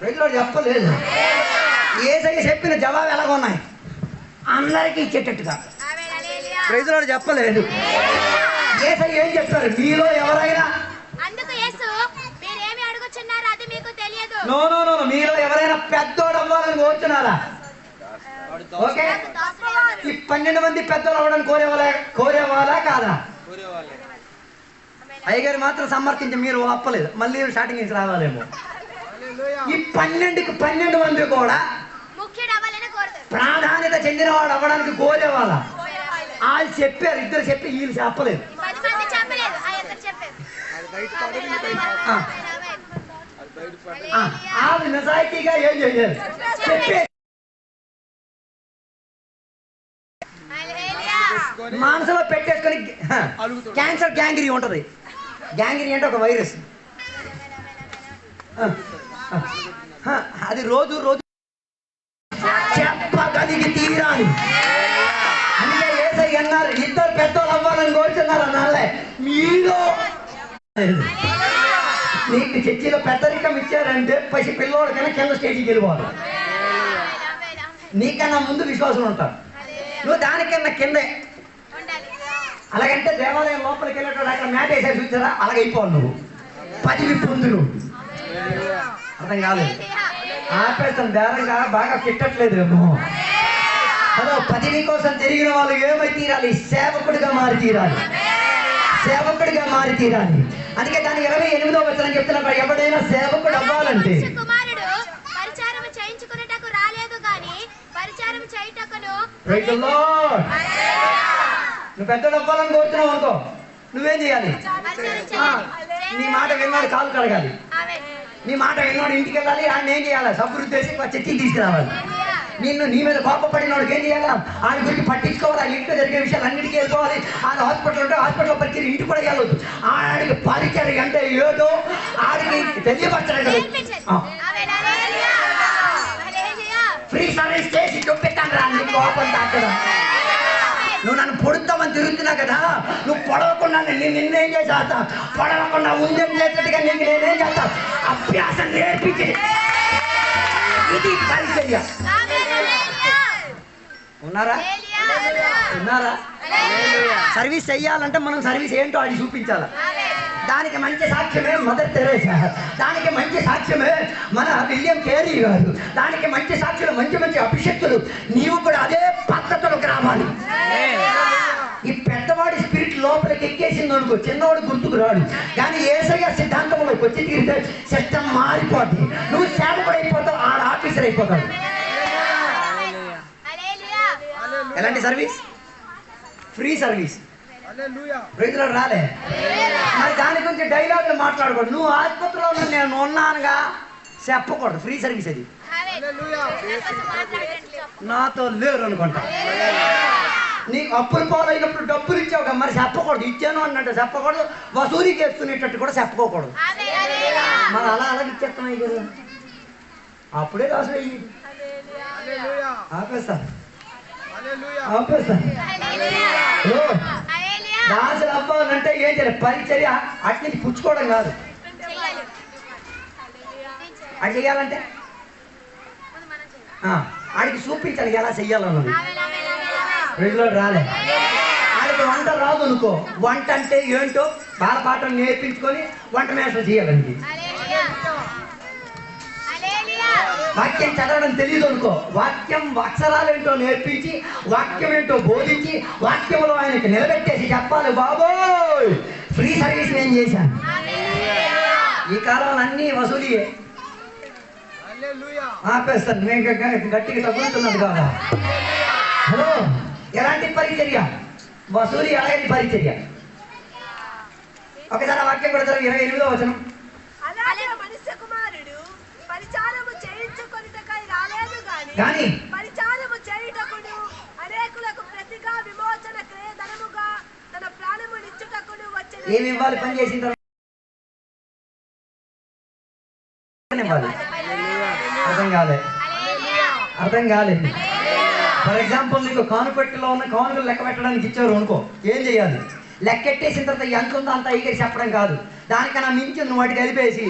రైతులో చెప్పలేదు. ఏసయ్య చెప్పిన జవాబు ఎలాగున్నాయి అందరికీ ఇచ్చేటట్టుగా. రైతులో చెప్పలేదు. ఏసయ్య ఏం చెప్తారు? మీలో ఎవరైనా నో మీలో ఎవరైనా పెద్దోడు అవ్వాలని కోరుతున్నారా? ఓకే, ఈ 12 మంది పెద్దోడు అవ్వడానికి కోరేవాళ్ళా కాదా? అయ్యగారు మాత్రం సమర్థించి మీరు అప్పలేదు, మళ్ళీ స్టార్టింగ్ నుంచి రావాలేమో. ఈ 12 మంది కూడా ప్రాధాన్యత చెందినవాడు అవ్వడానికి కోరేవాళ్ళ. వాళ్ళు చెప్పారు, ఇద్దరు చెప్పి వీళ్ళు చెప్పలేదు. వాళ్ళు నిజాయితీగా ఏం చేయాలి చెప్పే. మనసులో పెట్టేసుకొని క్యాన్సర్ గ్యాంగ్రీ ఉంటది. గ్యాంగ్రీ అంటే ఒక వైరస్. అది రోజు చెప్పగలిగి తీరాలి. అందుకే యేసయ్య అన్నారు, ఇద్దరు పెద్దోళ్ళు అవ్వాలని కోరుతున్నారు అన్నాళ్ళే. మీలో నీకు చర్చిలో పెద్దరికం ఇచ్చారంటే పసి పిల్లోడికైనా కింద స్టేజ్కి వెళ్ళిపోవాలి. నీకన్నా ముందు విశ్వాసం ఉంటారు, నువ్వు దానికన్నా కిందే. అలాగంటే దేవాలయం లోపలికి వెళ్ళేటప్పుడు అక్కడ మ్యాట్ వేసే చూసారా, అలాగే అయిపోవాలి. నువ్వు 10 పొందులు అర్థం కాలేదు. ఆపేస్తాను బేరంగా బాగా కిట్టట్లేదేమో. అదో 10 కోసం తిరిగిన వాళ్ళు ఏమై తీరాలి? సేవకుడిగా మారి తీరాలి. సేవకుడిగా మారి తీరాలి. అందుకే దాని 28వ వచనం చెప్తున్నా, ఎవడైనా సేవకుడు అవ్వాలంటే నువ్వు పెద్దోడు అవ్వాలని కోరుతున్నావు అనుకో, నువ్వేం చేయాలి? నీ మాట విన్నాడు కాలు కడగాలి. నీ మాట విన్నాడు ఇంటికి వెళ్ళాలి. ఆయన ఏం చేయాలి? సబ్బురు చేసి చట్నీ తీసుకురావాలి. నీ మీద కోపపడినోడికి ఏం చేయాలి? ఆయన గురించి పట్టించుకోవాలి. ఆయన ఇంట్లో జరిగే విషయాలు అన్నిటికీ వెళ్ళిపోవాలి. ఆయన హాస్పిటల్ ఉంటే హాస్పిటల్లో పరిచయం ఇంటికి కూడా వెళ్ళొద్దు. ఆడికి పరిచయం అంటే ఏదో ఆడికి తెలియపరచలేదు. ఫ్రీ సర్వీస్ చేసి చూపిస్తాను రా నీ కోపం తాకడం. నువ్వు నన్ను పొడుద్దామని తిరుగుతున్నా కదా, నువ్వు పొడవకుండా నిన్నేం చేస్తా? పొడవకుండా ఉందేం చేసేట్టుగా నీకు నేనేం చేస్తా? అభ్యాసం నేర్పించి ఇది పరిచర్య. ఉన్నారా? సర్వీస్ చెయ్యాలంటే మనం సర్వీస్ ఏంటో అది చూపించాలి. దానికి మంచి సాక్ష్యమే మదర్ తెరేసా. దానికి మంచి సాక్ష్యమే మన విలియం కేరీ గారు. దానికి మంచి సాక్ష్యం మంచి అభిషక్తులు. నీవు కూడా అదే పద్ధతులకు రావాలి. ఈ పెద్దవాడి స్పిరిట్ లోపలికి ఎక్కేసింది అనుకో, చిన్నవాడు గుర్తుకు రాడు. కానీ యేసయ్య సిద్ధాంతంలోకి వచ్చి తీరితే సిస్టమ్ మారిపోద్ది. నువ్వు సేవకుడు అయిపోతావు, ఆడ ఆఫీసర్ అయిపోతావు. ఎలాంటి సర్వీస్? Free service. రైతులు రాలే. మరి దాని గురించి డైలాగులు మాట్లాడకూడదు. నువ్వు ఆసుపత్రిలో నేను ఉన్నానుగా చెప్పకూడదు. ఫ్రీ సర్వీస్ అది. నాతో లేరు అనుకుంటా. నీకు అప్పులు పాలైనప్పుడు డబ్బులు ఇచ్చావుగా, మరి చెప్పకూడదు. ఇచ్చాను అన్నట్టు చెప్పకూడదు. వసూలు చేసుకునేటట్టు కూడా చెప్పుకోకూడదు. మరి అలాగే ఇచ్చేస్తున్నాయి కదా, అప్పుడే రాసు ఆపేస్తాను. రాజులు అవ్వాలంటే ఏం చేయాలి? పరిచర్య అట్నుంచి పుచ్చుకోవడం కాదు. అది చెయ్యాలంటే ఆడికి చూపించాలి ఎలా చెయ్యాలన్నది. రెగ్యులర్ రాలే. ఆడికి వంట రాదు అనుకో, వంట అంటే ఏంటో బాలపాఠం నేర్పించుకొని వంట మేస్టర్ చేయాలండి. వాక్యం చదవడం తెలియదు అనుకో, వాక్యం అక్షరాలేంటో నేర్పించి, వాక్యం ఏంటో బోధించి, వాక్యంలో ఆయనకి నిలబెట్టేసి చెప్పాలి, బాబోయ్ ఫ్రీ సర్వీస్ నేను చేశాను. ఈ కాలంలో అన్నీ వసూలియే. ఆపేస్తాను నేను గట్టిగా తగ్గుతున్నది కాదా. హలో, ఎలాంటి పరిచర్య? వసూలి ఎలాంటి పరిచర్య? ఒకసారి వాక్యం కూడా 28వ వచనం. అలాగే మనుష్య కుమారుడు పరిచారము చేయించుకొనుటకై రాలేదు గాని పరిచారము చేయుటకును అనేకులకు ప్రతిగా విమోచన క్రయధనముగా తన ప్రాణము నిచ్చుటకును వచ్చెను. ఏమి ఇవ్వాలి? పని చేసిన తర్వాత అర్థం కాలేదు. ఫర్ ఎగ్జాంపుల్ నీకు కానుపెట్టులో ఉన్న కానుకలు లెక్క పెట్టడానికి ఇచ్చారు అనుకో, ఏం చేయాలి? లెక్కెట్టేసిన తర్వాత ఎంత ఉందో అంత అయ్యి చెప్పడం కాదు, దానికన్నా మించి నువ్వు వాటికి కలిపేసి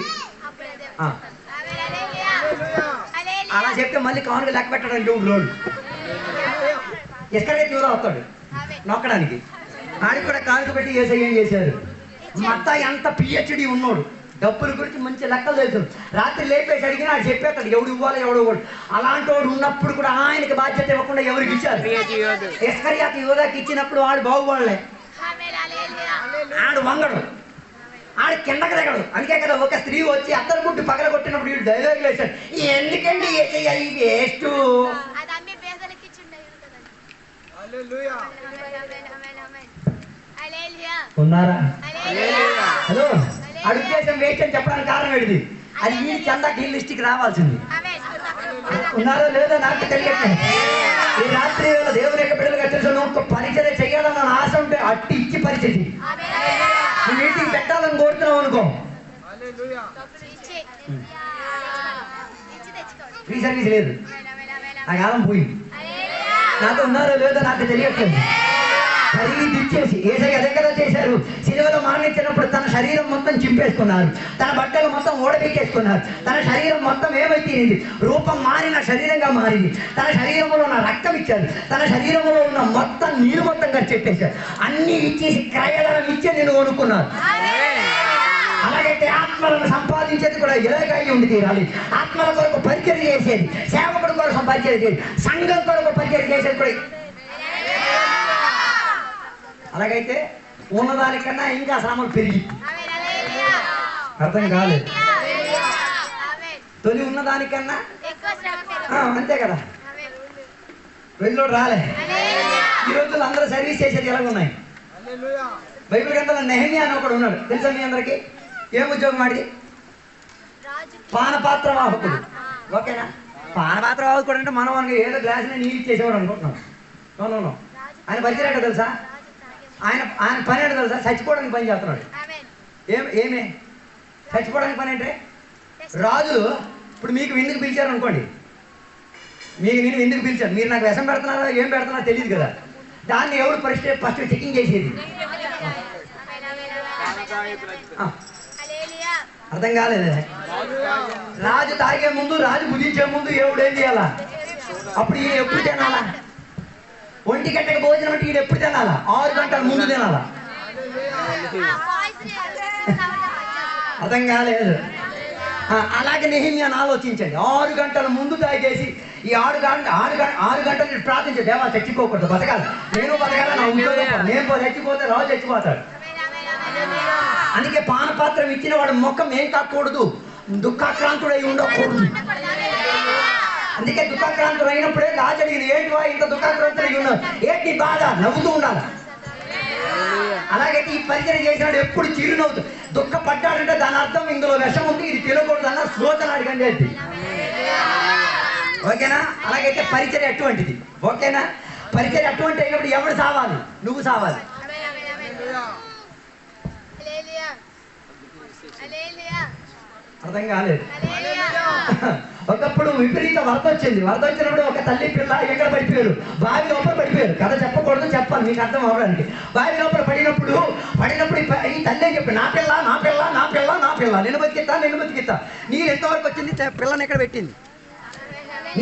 అలా చెప్తే మళ్ళీ కానుక లెక్క పెట్టడానికి రోడ్డు ఎక్కడికి దూరం అవుతాడు నొక్కడానికి. ఆడికి కూడా కానుక పెట్టి ఏం చేశారు. మొత్తం ఎంత పిహెచ్డి ఉన్నాడు, డబ్బుల గురించి మంచి లెక్కలు తెలుసు. రాత్రి లేపేసి అడిగినా ఆడు చెప్పేస్తాడు ఎవడు ఇవ్వాలి ఎవడు ఇవ్వడు. అలాంటి వాడు ఉన్నప్పుడు కూడా ఆయనకి బాధ్యత ఇవ్వకుండా ఎవరికి ఇచ్చారు? ఇస్కరియోతు యూదాకి ఇచ్చినప్పుడు వాడు బాగుపడలే, ఆడు వంగడు, ఆడు కిందకి దిగడు. అందుకే కదా ఒక స్త్రీ వచ్చి అత్తరు గుడ్డు పగల కొట్టినప్పుడు వీడు డైలాగ్ వేశాడు, ఎందుకండి ఈ వేస్ట్. ఉన్నారా? హలో, ఆడు ఉద్దేశం వేస్ట్ అని చెప్పడానికి కారణం ఏంటిది? అది ఈ చందాకి ఈ లిస్ట్కి రావాల్సింది. ఉన్నారో లేదో నాకు తెలియట్లేదు. ఈ రాత్రి వేళ దేవుని యొక్క బిడ్డలుగా తెలుసు, నువ్వు పరిచయం చేయాలన్న ఆశ ఉంటే అట్టి ఇచ్చి పరిచయం నువ్వు ఇంటికి పెట్టాలని కోరుతున్నావు అనుకో, ఫ్రీ సర్వీస్ లేదు, ఆ కాలం పోయింది. నాతో ఉన్నారో లేదో నాకు తెలియట్లేదు. ఖరీదు ఇచ్చేసి ఏసయ్య అదే కదా చేశారు. సిలువలో మరణించినప్పుడు తన శరీరం మొత్తం చింపేసుకున్నారు, తన బట్టలు మొత్తం ఓడబెట్టేసుకున్నారు, తన శరీరం మొత్తం ఏమైతేంది రూపం మారిన శరీరంగా మారింది. తన శరీరంలో ఉన్న రక్తం ఇచ్చారు, తన శరీరంలో ఉన్న మొత్తం నీరు మొత్తం ఖర్చు పెట్టేశారు. అన్ని ఇచ్చేసి క్రయధనం ఇచ్చే నేను కొనుక్కున్నాను. అలాగైతే ఆత్మలను సంపాదించేది కూడా ఎలాగై ఉండి తీరాలి. ఆత్మల కొరకు పరిచయం చేసేది, సేవకుడి కొరకు పరిచయం చేసేది, సంఘం కొరకు పరిచయం చేసేది కూడా. అలాగైతే ఉన్నదానికన్నా ఇంకా శ్రమలు పెరిగి అర్థం కాలేదు. తొలి ఉన్నదానికన్నా అంతే కదా, వెళ్ళోడు రాలే. ఈ రోజుల్లో అందరూ సర్వీస్ చేసేది ఎలాగున్నాయి. బైబిల్ గ్రంథంలో నెహెమ్యా అని ఒకడు ఉన్నాడు, తెలుసా మీ అందరికి? ఏం ఉద్యోగం ఆడిది? పానపాత్ర వాహకుడు. ఓకేనా? పానపాత్ర వాహకుడు అంటే మనం ఏదో గ్లాసులో నీళ్ళు ఇచ్చేసేవాడు అనుకుంటున్నాం. నో, ఆయన పరిచయం ఏంటో తెలుసా? ఆయన పని ఏంటో తెలుసా? చచ్చిపోవడానికి పని చేస్తున్నాడు. ఏమే చచ్చిపోవడానికి పని అంటే, రాజులు ఇప్పుడు మీకు విందుకు పిలిచారు అనుకోండి, మీకు నేను ఎందుకు పిలిచాను, మీరు నాకు విషం పెడుతున్నారో ఏం పెడుతున్నారో తెలియదు కదా, దాన్ని ఎవరు ఫస్ట్ చెకింగ్ చేసేది? అర్థం కాలేదు. రాజు తాగే ముందు, రాజు బుధించే ముందు ఎవడు ఏం చేయాలా? అప్పుడు ఈయన ఎప్పుడు తినాలా? 1 గంటకి భోజనం అంటే ఈయన ఎప్పుడు తినాలా? 6 గంటల ముందు తినాలా? అర్థం కాలేదు. అలాగే నెహెమ్యాను ఆలోచించండి. 6 గంటల ముందు తాగేసి ఈ 6 గంటలు ప్రార్థించే, దేవా చచ్చిపోకూడదు, బతకాలి, నేను బతకాలి, నా ఉద్యోగం, నేను చచ్చిపోతే రాజు చచ్చిపోతాడు. అందుకే పానపాత్రం ఇచ్చిన వాడు ముఖం ఏం కాకూడదు, దుఃఖాక్రాంతుడై ఉండకూడదు. అందుకే దుఃఖాక్రాంతుడు అయినప్పుడే రాజు అడిగింది, ఏంటివా ఇంత దుఃఖాక్రాంతుడై ఉన్నావు, ఏంటి బాధ? నవ్వుతూ ఉండాలి. అలాగైతే ఈ పరిచయం చేసినాడు ఎప్పుడు చిరునవ్వుతూ. దుఃఖపడ్డాడంటే దాని అర్థం ఇందులో విషం ఉంది, ఇది తినకూడదు అన్న శ్రోతను అడిగండి అది. ఓకేనా? అలాగైతే పరిచయం అటువంటిది. ఓకేనా? పరిచయం అటువంటి అయినప్పుడు ఎవడు సావాలి? నువ్వు సావాలి. అర్థం కాలేదు. ఒకప్పుడు విపరీత వరద వచ్చింది. వరద వచ్చినప్పుడు ఒక తల్లి పిల్ల ఎక్కడ పడిపోయారు? బావి లోపల పడిపోయారు. కథ చెప్పకూడదు, చెప్పాలి మీకు అర్థం అవ్వడానికి. బావి లోపల పడినప్పుడు ఈ తల్లి అని చెప్పి, నా పిల్ల నా పిల్ల నా పిల్ల నా పిల్ల, నేను బతికిస్తా. నీరు ఎంతవరకు వచ్చింది? పిల్లని ఎక్కడ పెట్టింది?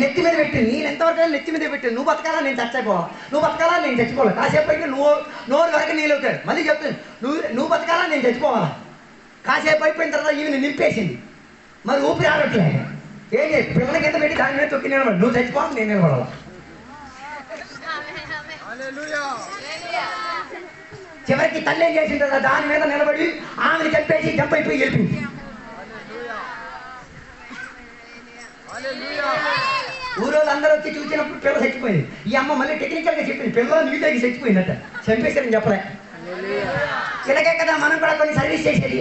నెత్తి మీద పెట్టింది. నీరు ఎంతవరకు నెత్తి మీద పెట్టింది. నువ్వు బతకాలా, నేను చచ్చిపోవాలి, నువ్వు బతకాలా, నేను చచ్చిపోవాలి. కాసేపు అయితే నోరు వరకు నీళ్ళు అవుతాడు. మళ్ళీ చెప్తుంది, నువ్వు బతకాలా, నేను చచ్చిపోవాలా. కాసేపు అయిపోయిన తర్వాత ఈమెను నింపేసింది, మరి ఊపిరి ఆడట్లేదు. ఏంటి పిల్లల కింద పెట్టి దాని మీద తొక్కి నిలబడి నువ్వు చచ్చిపోవాలి నేను నిలబడాలి. చివరికి తల్లి ఏం చేసింది కదా దాని మీద నిలబడి ఆమెను చంపేసి జంపైపోయి వెళ్ళింది. ఊరోళ్ళు అందరూ వచ్చి చూసినప్పుడు పిల్ల చచ్చిపోయింది. ఈ అమ్మ మళ్ళీ టెక్నికల్గా చెప్పింది పిల్లలు నీళ్ళు తాగి చచ్చిపోయిందట, చంపేశారని చెప్పలే. ఇలాగే కదా మనం కూడా కొన్ని సర్వీస్ చేసేది.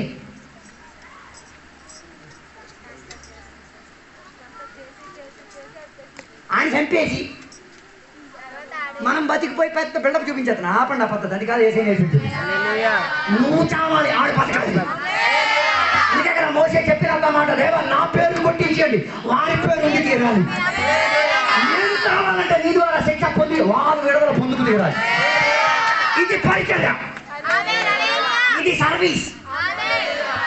ఆయన చంపేసి మనం బతికిపోయి పెద్ద బిల్డప్ చూపించేస్తాను. ఆపండి ఆ పద్ధతి, అది కాదు ఏసై నేర్పించింది. నువ్వు చావాలి ఆడు బతకాలి. అందుకే కదా మోసే చెప్పినంత మాట, దేవా నా పేరు కొట్టించండి వారి పేరు ఉండి తీరాలి. నేను కావాలంటే నీ ద్వారా శిక్ష పొంది వారు విడుదల పొందుకు తీరాలి. ఇది పరిచర్య, ఇది సర్వీస్.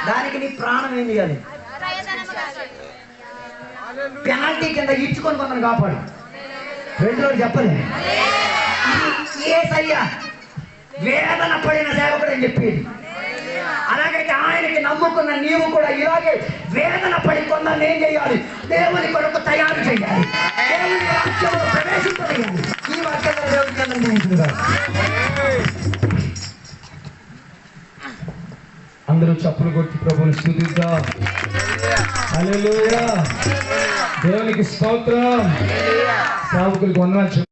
దానికి నీ ప్రాణం ఏం చేయాలి? పెనాల్టీ కింద ఇచ్చుకొని కొందరు కాపాడు. రెండు రోజులు చెప్పలే యేసయ్యా వేదన పడిన సేవకుడు అని చెప్పేది. అలాగైతే ఆయనకి నమ్ముకున్న నీవు కూడా ఇలాగే వేదన పడి కొందరిని ఏం చేయాలి? దేవుని కొరకు తయారు చేయాలి, దేవుని వాక్యంలో ప్రవేశింపజేయాలి. ఈ వాక్యంలో దేవుడికి అందించుగా అందరూ చప్పులు కొట్టి ప్రభువుని స్తుతిద్దాం. హల్లెలూయా, దేవునికి స్తోత్రం. సేవకులకు వందనాలు.